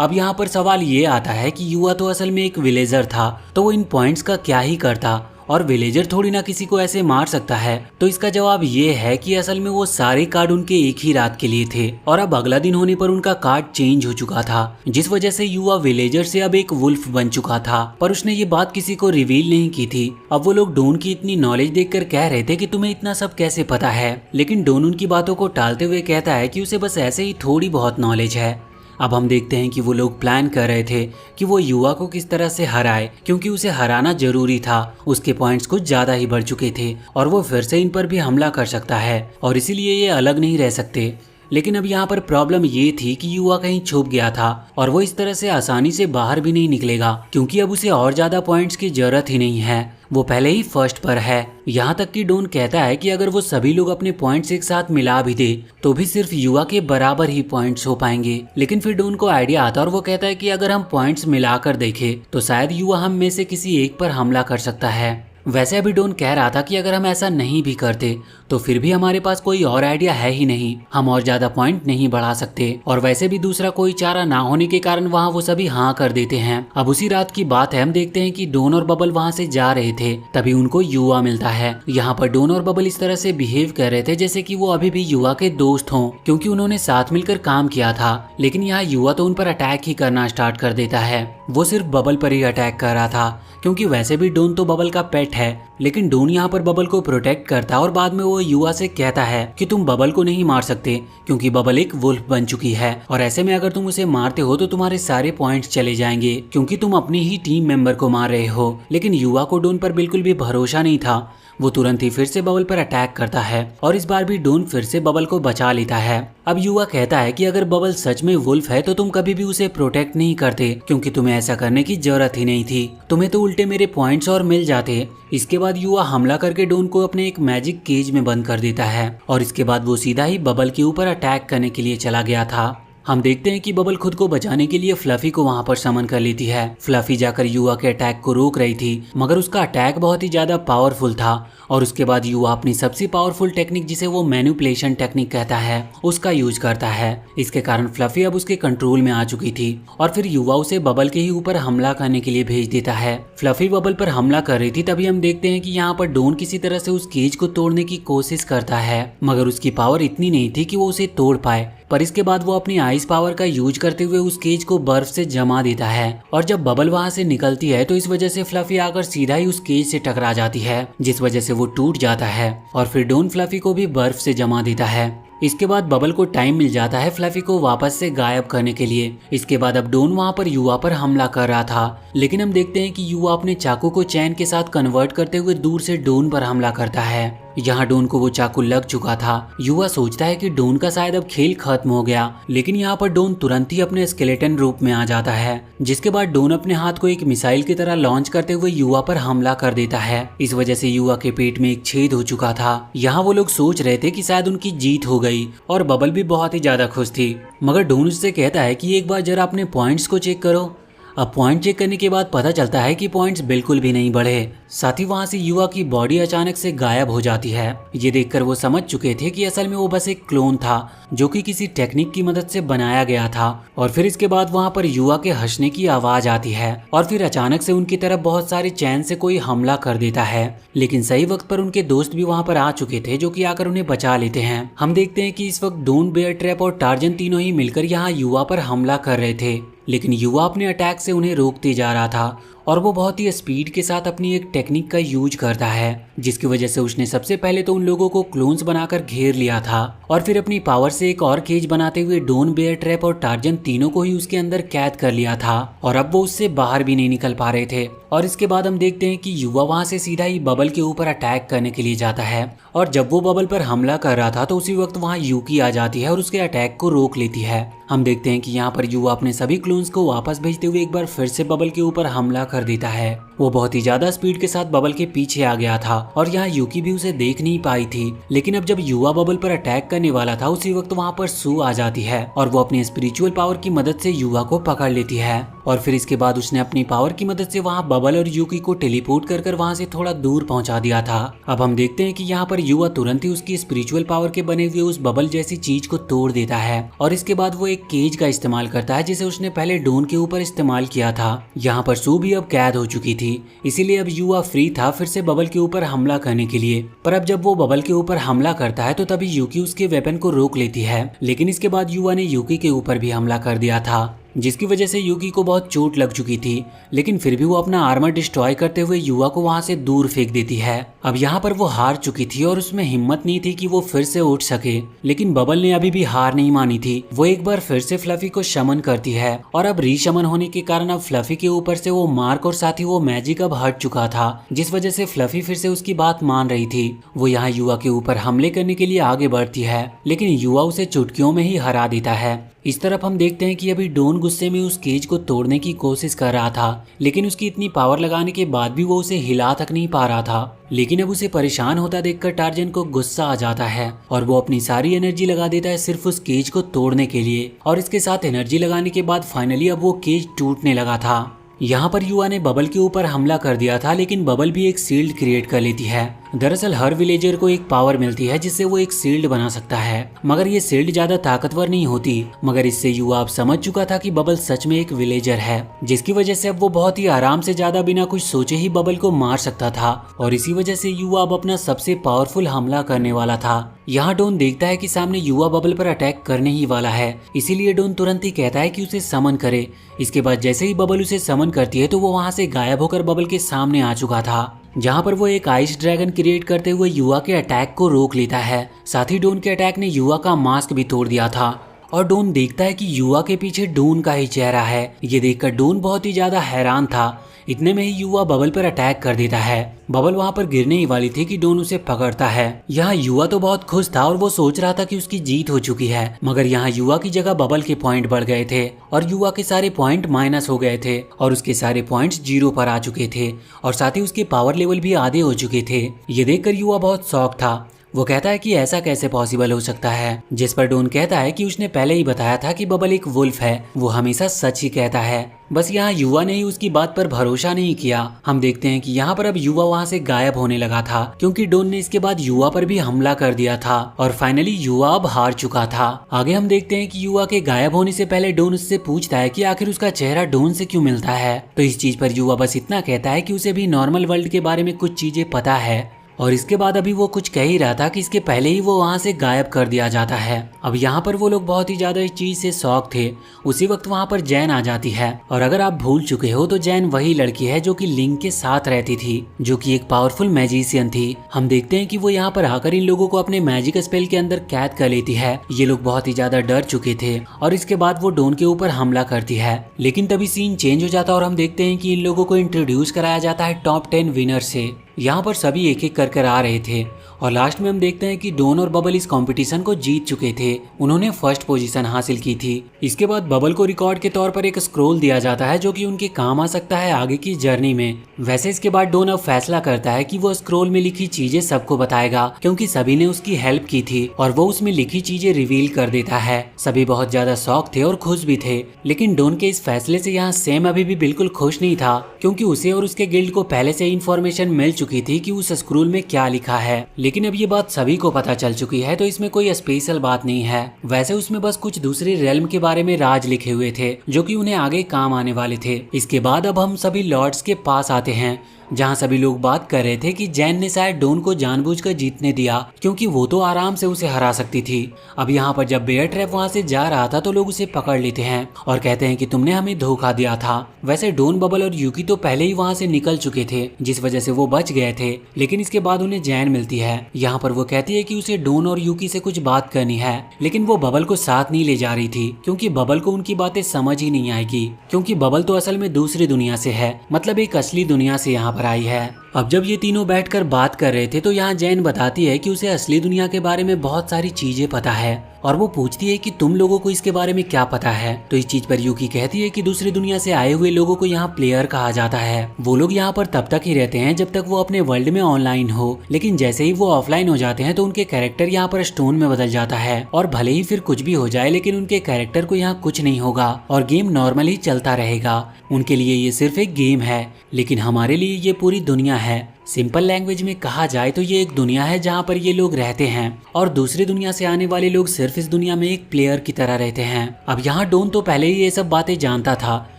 अब यहाँ पर सवाल ये आता है कि युवा तो असल में एक विलेजर था, तो वो इन पॉइंट्स का क्या ही करता, और विलेजर थोड़ी ना किसी को ऐसे मार सकता है। तो इसका जवाब ये है कि असल में वो सारे कार्ड उनके एक ही रात के लिए थे और अब अगला दिन होने पर उनका कार्ड चेंज हो चुका था, जिस वजह से युवा विलेजर से अब एक वुल्फ बन चुका था। पर उसने ये बात किसी को रिवील नहीं की थी। अब वो लोग डोन की इतनी नॉलेज देखकर कह रहे थे कि तुम्हें इतना सब कैसे पता है, लेकिन डोन उनकी बातों को टालते हुए कहता है कि उसे बस ऐसे ही थोड़ी बहुत नॉलेज है। अब हम देखते हैं कि वो लोग प्लान कर रहे थे कि वो युवा को किस तरह से हराए, क्योंकि उसे हराना जरूरी था। उसके पॉइंट्स कुछ ज्यादा ही बढ़ चुके थे और वो फिर से इन पर भी हमला कर सकता है और इसीलिए ये अलग नहीं रह सकते। लेकिन अब यहाँ पर प्रॉब्लम ये थी कि युवा कहीं छुप गया था और वो इस तरह से आसानी से बाहर भी नहीं निकलेगा, क्योंकि अब उसे और ज्यादा पॉइंट्स की जरूरत ही नहीं है। वो पहले ही फर्स्ट पर है। यहाँ तक कि डोन कहता है कि अगर वो सभी लोग अपने पॉइंट्स एक साथ मिला भी दे तो भी सिर्फ युवा के बराबर ही पॉइंट्स हो पाएंगे। लेकिन फिर डोन को आइडिया आता है और वो कहता है कि अगर हम पॉइंट्स मिलाकर देखें तो शायद युवा हम में से किसी एक पर हमला कर सकता है। वैसे अभी डोन कह रहा था कि अगर हम ऐसा नहीं भी करते तो फिर भी हमारे पास कोई और आइडिया है ही नहीं, हम और ज्यादा पॉइंट नहीं बढ़ा सकते और वैसे भी दूसरा कोई चारा ना होने के कारण वहाँ वो सभी हाँ कर देते हैं। अब उसी रात की बात है, हम देखते हैं कि डोन और बबल वहाँ से जा रहे थे, तभी उनको युवा मिलता है। यहाँ पर डोन और बबल इस तरह से बिहेव कर रहे थे जैसे कि वो अभी भी युवा के दोस्त हों, क्योंकि उन्होंने साथ मिलकर काम किया था। लेकिन यहाँ युवा तो उन पर अटैक ही करना स्टार्ट कर देता है। वो सिर्फ बबल पर ही अटैक कर रहा था, क्योंकि वैसे भी डोन तो बबल का पेट है। लेकिन डोन यहाँ पर बबल को प्रोटेक्ट करता है और बाद में वो युवा से कहता है कि तुम बबल को नहीं मार सकते, क्योंकि बबल एक वुल्फ बन चुकी है और ऐसे में अगर तुम उसे मारते हो तो तुम्हारे सारे पॉइंट्स चले जाएंगे, क्योंकि तुम अपनी ही टीम मेंबर को मार रहे हो। लेकिन युवा को डोन पर बिल्कुल भी भरोसा नहीं था। वो तुरंत ही फिर से बबल पर अटैक करता है और इस बार भी डोन फिर से बबल को बचा लेता है। अब युवा कहता है कि अगर बबल सच में वुल्फ है तो तुम कभी भी उसे प्रोटेक्ट नहीं करते, क्योंकि तुम्हें ऐसा करने की जरूरत ही नहीं थी, तुम्हें तो उल्टे मेरे पॉइंट्स और मिल जाते। इसके बाद युवा हमला करके डोन को अपने एक मैजिक केज में बंद कर देता है और इसके बाद वो सीधा ही बबल के ऊपर अटैक करने के लिए चला गया था। हम देखते हैं कि बबल खुद को बचाने के लिए फ्लफी को वहां पर समन कर लेती है। फ्लफी जाकर युवा के अटैक को रोक रही थी, मगर उसका अटैक बहुत ही ज्यादा पावरफुल था और उसके बाद युवा अपनी सबसे पावरफुल टेक्निक, जिसे वो मैनिपुलेशन टेक्निक कहता है, उसका यूज करता है। इसके कारण फ्लफी अब उसके कंट्रोल में आ चुकी थी और फिर युवा उसे बबल के ही ऊपर हमला करने के लिए भेज देता है। फ्लफी बबल पर हमला कर रही थी, तभी हम देखते हैं कि यहाँ पर डोन किसी तरह से उस केज को तोड़ने की कोशिश करता है, मगर उसकी पावर इतनी नहीं थी कि वो उसे तोड़ पाए। पर इसके बाद वो अपनी आइस पावर का यूज करते हुए उस केज को बर्फ से जमा देता है और जब बबल वहां से निकलती है तो इस वजह से फ्लफी आकर सीधा ही उस केज से टकरा जाती है, जिस वजह से वो टूट जाता है और फिर डोन फ्लफी को भी बर्फ से जमा देता है। इसके बाद बबल को टाइम मिल जाता है फ्लफी को वापस से गायब करने के लिए। इसके बाद अब डोन वहां पर युवा पर हमला कर रहा था, लेकिन हम देखते हैं कि युवा अपने चाकू को चैन के साथ कन्वर्ट करते हुए दूर से डोन पर हमला करता है। यहाँ डोन को वो चाकू लग चुका था। युवा सोचता है कि डोन का शायद अब खेल खत्म हो गया, लेकिन यहाँ पर डोन तुरंत ही अपने स्केलेटन रूप में आ जाता है, जिसके बाद डोन अपने हाथ को एक मिसाइल की तरह लॉन्च करते हुए युवा पर हमला कर देता है। इस वजह से युवा के पेट में एक छेद हो चुका था। यहाँ वो लोग सोच रहे थे कि शायद उनकी जीत हो गई और बबल भी बहुत ही ज्यादा खुश थी, मगर डोन उससे कहता है कि एक बार जरा अपने पॉइंट्स को चेक करो। अब पॉइंट चेक करने के बाद पता चलता है कि पॉइंट्स बिल्कुल भी नहीं बढ़े। साथ ही वहाँ से युवा की बॉडी अचानक से गायब हो जाती है। ये देखकर वो समझ चुके थे कि असल में वो बस एक क्लोन था जो कि किसी टेक्निक की मदद से बनाया गया था। और फिर इसके बाद वहाँ पर युवा के हंसने की आवाज आती है और फिर अचानक से उनकी तरफ बहुत सारे चैन से कोई हमला कर देता है, लेकिन सही वक्त पर उनके दोस्त भी वहाँ पर आ चुके थे जो कि आकर उन्हें बचा लेते हैं। हम देखते हैं कि इस वक्त डोन, बेयर ट्रैप और टार्जन तीनों ही मिलकर यहाँ युवा पर हमला कर रहे थे, लेकिन युवा अपने अटैक से उन्हें रोकते जा रहा था और वो बहुत ही स्पीड के साथ अपनी एक टेक्निक का यूज करता है, जिसकी वजह से उसने सबसे पहले तो उन लोगों को क्लोन्स बनाकर घेर लिया था और फिर अपनी पावर से एक और केज बनाते हुए डोन, बेयर ट्रैप और टार्जन तीनों को ही उसके अंदर कैद कर लिया था और अब वो उससे बाहर भी नहीं निकल पा रहे थे। और इसके बाद हम देखते हैं कि युवा वहां से सीधा ही बबल के ऊपर अटैक करने के लिए जाता है और जब वो बबल पर हमला कर रहा था तो उसी वक्त वहां यूकी आ जाती है और उसके अटैक को रोक लेती है। हम देखते हैं कि यहाँ पर युवा अपने सभी क्लोन्स को वापस भेजते हुए एक बार फिर से बबल के ऊपर हमला कर देता है। वो बहुत ही ज्यादा स्पीड के साथ बबल के पीछे आ गया था और यहाँ यूकी भी उसे देख नहीं पाई थी, लेकिन अब जब युवा बबल पर अटैक करने वाला था उसी वक्त वहाँ पर सू आ जाती है और वो अपनी स्पिरिचुअल पावर की मदद से युवा को पकड़ लेती है और फिर इसके बाद उसने अपनी पावर की मदद से वहाँ बबल और यूकी को टेलीपोर्ट कर वहाँ से थोड़ा दूर पहुंचा दिया था। अब हम देखते हैं कि यहाँ पर युवा तुरंत ही उसकी स्पिरिचुअल पावर के बने हुए उस बबल जैसी चीज को तोड़ देता है और इसके बाद वो एक केज का इस्तेमाल करता है जिसे उसने पहले डोन के ऊपर इस्तेमाल किया था। यहाँ पर सू भी अब कैद हो चुकी थी, इसीलिए अब युवा फ्री था फिर से बबल के ऊपर हमला करने के लिए। पर अब जब वो बबल के ऊपर हमला करता है तो तभी यूकी उसके वेपन को रोक लेती है, लेकिन इसके बाद युवा ने यूकी के ऊपर भी हमला कर दिया था। जिसकी वजह से यूकी को बहुत चोट लग चुकी थी, लेकिन फिर भी वो अपना आर्मर डिस्ट्रॉय करते हुए युवा को वहां से दूर फेंक देती है। अब यहाँ पर वो हार चुकी थी और उसमें हिम्मत नहीं थी कि वो फिर से उठ सके, लेकिन बबल ने अभी भी हार नहीं मानी थी। वो एक बार फिर से फ्लफी को शमन करती है और अब रीशमन होने के कारण अब फ्लफी के ऊपर से वो मार्क और साथ ही वो मैजिक अब हट चुका था, जिस वजह से फ्लफी फिर से उसकी बात मान रही थी। वो यहाँ युवा के ऊपर हमले करने के लिए आगे बढ़ती है, लेकिन युवा उसे चुटकियों में ही हरा देता है। इस तरफ हम देखते हैं कि अभी डोन गुस्से में उस केज को तोड़ने की कोशिश कर रहा था, लेकिन उसकी इतनी पावर लगाने के बाद भी वो उसे हिला तक नहीं पा रहा था। लेकिन अब उसे परेशान होता देखकर टार्जन को गुस्सा आ जाता है और वो अपनी सारी एनर्जी लगा देता है सिर्फ उस केज को तोड़ने के लिए। और इसके साथ एनर्जी लगाने के बाद फाइनली अब वो केज टूटने लगा था। यहाँ पर युवा ने बबल के ऊपर हमला कर दिया था, लेकिन बबल भी एक शील्ड क्रिएट कर लेती है। दरअसल हर विलेजर को एक पावर मिलती है जिससे वो एक शील्ड बना सकता है, मगर ये शील्ड ज्यादा ताकतवर नहीं होती। मगर इससे युवा अब समझ चुका था कि बबल सच में एक विलेजर है, जिसकी वजह से अब वो बहुत ही आराम से ज्यादा बिना कुछ सोचे ही बबल को मार सकता था। और इसी वजह से युवा अब अपना सबसे पावरफुल हमला करने वाला था। यहाँ डोन देखता है कि सामने युवा बबल पर अटैक करने ही वाला है, इसीलिए डोन तुरंत ही कहता है कि उसे समन करे। इसके बाद जैसे ही बबल उसे समन करती है तो वो वहाँ से गायब होकर बबल के सामने आ चुका था, जहाँ पर वो एक आइस ड्रैगन क्रिएट करते हुए युवा के अटैक को रोक लेता है। साथ ही डोन के अटैक ने युवा का मास्क भी तोड़ दिया था और डोन देखता है कि युवा के पीछे डोन का ही चेहरा है। ये देखकर डोन बहुत ही ज्यादा हैरान था। इतने में ही युवा बबल पर अटैक कर देता है। बबल वहाँ पर गिरने ही वाली थी कि डोन उसे पकड़ता है। यहाँ युवा तो बहुत खुश था और वो सोच रहा था कि उसकी जीत हो चुकी है, मगर यहाँ युवा की जगह बबल के पॉइंट बढ़ गए थे और युवा के सारे पॉइंट माइनस हो गए थे और उसके सारे पॉइंट्स 0 पर आ चुके थे और साथ ही उसके पावर लेवल भी आधे हो चुके थे। ये देखकर युवा बहुत शॉक था। वो कहता है कि ऐसा कैसे पॉसिबल हो सकता है, जिस पर डोन कहता है कि उसने पहले ही बताया था कि बबल एक वुल्फ है, वो हमेशा सच ही कहता है। बस यहाँ युवा ने ही उसकी बात पर भरोसा नहीं किया। हम देखते हैं कि यहाँ पर अब युवा वहाँ से गायब होने लगा था, क्योंकि डोन ने इसके बाद युवा पर भी हमला कर दिया था और फाइनली युवा अब हार चुका था। आगे हम देखते हैं कि युवा के गायब होने से पहले डोन उससे पूछता है कि आखिर उसका चेहरा डोन से क्यों मिलता है। तो इस चीज पर युवा बस इतना कहता है कि उसे भी नॉर्मल वर्ल्ड के बारे में कुछ चीजें पता है और इसके बाद अभी वो कुछ कह ही रहा था कि इसके पहले ही वो वहाँ से गायब कर दिया जाता है। अब यहाँ पर वो लोग बहुत ही ज्यादा इस चीज से शॉक थे। उसी वक्त वहाँ पर जैन आ जाती है और अगर आप भूल चुके हो तो जैन वही लड़की है जो कि लिंक के साथ रहती थी, जो कि एक पावरफुल मैजिशियन थी। हम देखते हैं कि वो यहाँ पर आकर इन लोगों को अपने मैजिक स्पेल के अंदर कैद कर लेती है। ये लोग बहुत ही ज्यादा डर चुके थे और इसके बाद वो डोन के ऊपर हमला करती है, लेकिन तभी सीन चेंज हो जाता है और हम देखते हैं कि इन लोगों को इंट्रोड्यूस कराया जाता है टॉप 10 विनर से। यहाँ पर सभी एक एक कर आ रहे थे और लास्ट में हम देखते हैं कि डोन और बबल इस कंपटीशन को जीत चुके थे। उन्होंने फर्स्ट पोजीशन हासिल की थी। इसके बाद बबल को रिकॉर्ड के तौर पर एक स्क्रोल दिया जाता है जो कि उनके काम आ सकता है आगे की जर्नी में। वैसे इसके बाद डोन अब फैसला करता है कि वो स्क्रोल में लिखी चीजें सबको बताएगा, क्योंकि सभी ने उसकी हेल्प की थी और वो उसमें लिखी चीजें रिवील कर देता है। सभी बहुत ज्यादा शॉक थे और खुश भी थे, लेकिन डोन के इस फैसले से यहाँ सैम अभी भी बिल्कुल खुश नहीं था, क्योंकि उसे और उसके गिल्ड को पहले से इन्फॉर्मेशन मिल चुकी थी कि उस स्क्रोल में क्या लिखा है। लेकिन अब ये बात सभी को पता चल चुकी है, तो इसमें कोई स्पेशल बात नहीं है। वैसे उसमें बस कुछ दूसरे रेल्म के बारे में राज लिखे हुए थे जो कि उन्हें आगे काम आने वाले थे। इसके बाद अब हम सभी लॉर्ड्स के पास आते हैं, जहां सभी लोग बात कर रहे थे कि जैन ने शायद डोन को जानबूझकर जीतने दिया, क्योंकि वो तो आराम से उसे हरा सकती थी। अब यहाँ पर जब बेयर ट्रैप वहां से जा रहा था तो लोग उसे पकड़ लेते हैं और कहते हैं कि तुमने हमें धोखा दिया था। वैसे डोन, बबल और यूकी तो पहले ही वहां से निकल चुके थे, जिस वजह से वो बच गए थे। लेकिन इसके बाद उन्हें जैन मिलती है। यहाँ पर वो कहती है कि उसे डोन और यूकी से कुछ बात करनी है, लेकिन वो बबल को साथ नहीं ले जा रही थी, क्योंकि बबल को उनकी बातें समझ ही नहीं आएगी, क्योंकि बबल तो असल में दूसरी दुनिया से है, मतलब एक असली दुनिया से यहाँ पर आई है। अब जब ये तीनों बैठकर बात कर रहे थे तो यहाँ जैन बताती है कि उसे असली दुनिया के बारे में बहुत सारी चीजें पता है और वो पूछती है कि तुम लोगों को इसके बारे में क्या पता है। तो इस चीज पर यूकी कहती है कि दूसरी दुनिया से आए हुए लोगों को यहाँ प्लेयर कहा जाता है। वो लोग यहाँ पर तब तक ही रहते हैं जब तक वो अपने वर्ल्ड में ऑनलाइन हो, लेकिन जैसे ही वो ऑफलाइन हो जाते हैं तो उनके कैरेक्टर यहाँ पर स्टोन में बदल जाता है और भले ही फिर कुछ भी हो जाए, लेकिन उनके कैरेक्टर को यहाँ कुछ नहीं होगा और गेम नॉर्मली चलता रहेगा। उनके लिए ये सिर्फ एक गेम है, लेकिन हमारे लिए ये पूरी दुनिया है। सिंपल लैंग्वेज में कहा जाए तो ये एक दुनिया है जहाँ पर ये लोग रहते हैं और दूसरी दुनिया से आने वाले लोग सिर्फ इस दुनिया में एक प्लेयर की तरह रहते हैं। अब यहाँ डोन तो पहले ही ये सब बातें जानता था,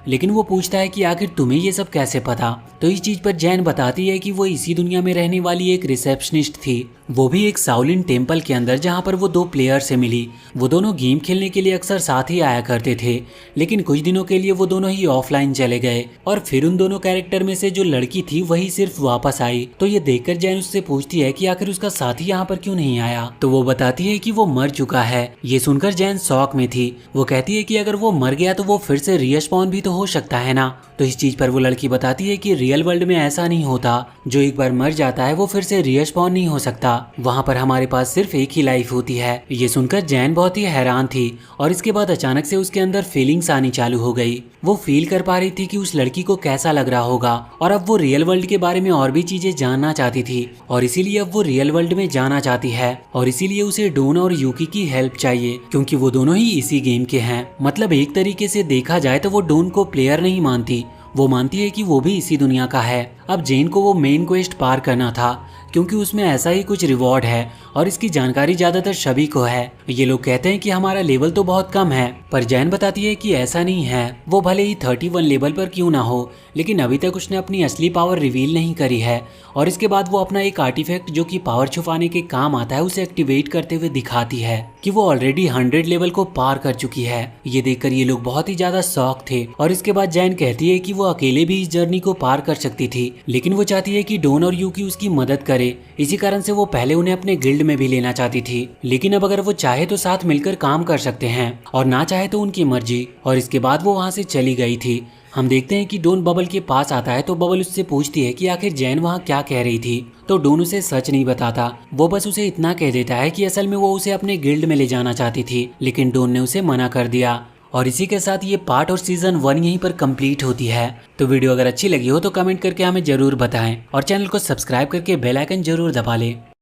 लेकिन वो पूछता है कि आखिर तुम्हें ये सब कैसे पता। तो इस चीज पर जैन बताती है कि वो इसी दुनिया में रहने वाली एक रिसेप्शनिस्ट थी, वो भी एक शाओलिन टेम्पल के अंदर, जहाँ पर वो दो प्लेयर से मिली। वो दोनों गेम खेलने के लिए अक्सर साथ ही आया करते थे, लेकिन कुछ दिनों के लिए वो दोनों ही ऑफलाइन चले गए और फिर उन दोनों कैरेक्टर में से जो लड़की थी वही सिर्फ वापस आई। तो ये देखकर जैन उससे पूछती है कि आखिर उसका साथी यहाँ पर क्यों नहीं आया। तो वो बताती है कि वो मर चुका है। ये सुनकर जैन शॉक में थी। वो कहती है कि अगर वो मर गया तो वो फिर से रीस्पॉन भी तो हो सकता है ना। तो इस चीज पर वो लड़की बताती है कि रियल वर्ल्ड में ऐसा नहीं होता, जो एक बार मर जाता है वो फिर से रीस्पॉन नहीं हो सकता, वहाँ पर हमारे पास सिर्फ एक ही लाइफ होती है। ये सुनकर जैन बहुत ही हैरान थी और इसके बाद अचानक से उसके अंदर फीलिंग्स आनी चालू हो गई। वो फील कर पा रही थी कि उस लड़की को कैसा लग रहा होगा और अब वो रियल वर्ल्ड के बारे में और भी चीजें जानना चाहती थी और इसीलिए अब वो रियल वर्ल्ड में जाना चाहती है और इसीलिए उसे डोन और यूकी की हेल्प चाहिए, क्योंकि वो दोनों ही इसी गेम के हैं। मतलब एक तरीके से देखा जाए तो वो डोन को प्लेयर नहीं मानती, वो मानती है कि वो भी इसी दुनिया का है। अब जेन को वो मेन क्वेस्ट पार करना था, क्योंकि उसमें ऐसा ही कुछ रिवॉर्ड है और इसकी जानकारी ज्यादातर सभी को है। ये लोग कहते हैं कि हमारा लेवल तो बहुत कम है, पर जैन बताती है कि ऐसा नहीं है। वो भले ही 31 लेवल पर क्यों ना हो, लेकिन अभी तक उसने अपनी असली पावर रिवील नहीं करी है। और इसके बाद वो अपना एक आर्टिफैक्ट जो कि पावर छुपाने के काम आता है उसे एक्टिवेट करते हुए दिखाती है कि वो ऑलरेडी 100 लेवल को पार कर चुकी है। ये देखकर ये लोग बहुत ही ज्यादा शॉक थे और इसके बाद जैन कहती है कि वो अकेले भी इस जर्नी को पार कर सकती थी, लेकिन वो चाहती है कि डोन और यूकी उसकी मदद करे। इसी कारण से वो पहले उन्हें अपने गिल्ड में भी लेना चाहती थी, लेकिन अब अगर वो चाहे तो साथ मिलकर काम कर सकते हैं और ना चाहे तो उनकी मर्जी। और इसके बाद वो वहाँ से चली गई थी। हम देखते हैं कि डोन बबल के पास आता है तो बबल उससे पूछती है कि आखिर जैन वहाँ क्या कह रही थी। तो डोन उसे सच नहीं बताता, वो बस उसे इतना कह देता है कि असल में वो उसे अपने गिल्ड में ले जाना चाहती थी, लेकिन डोन ने उसे मना कर दिया। और इसी के साथ ये पार्ट और सीजन 1 यहीं पर कंप्लीट होती है। तो वीडियो अगर अच्छी लगी हो तो कमेंट करके हमें जरूर बताएं और चैनल को सब्सक्राइब करके बेल आइकन जरूर दबा लें।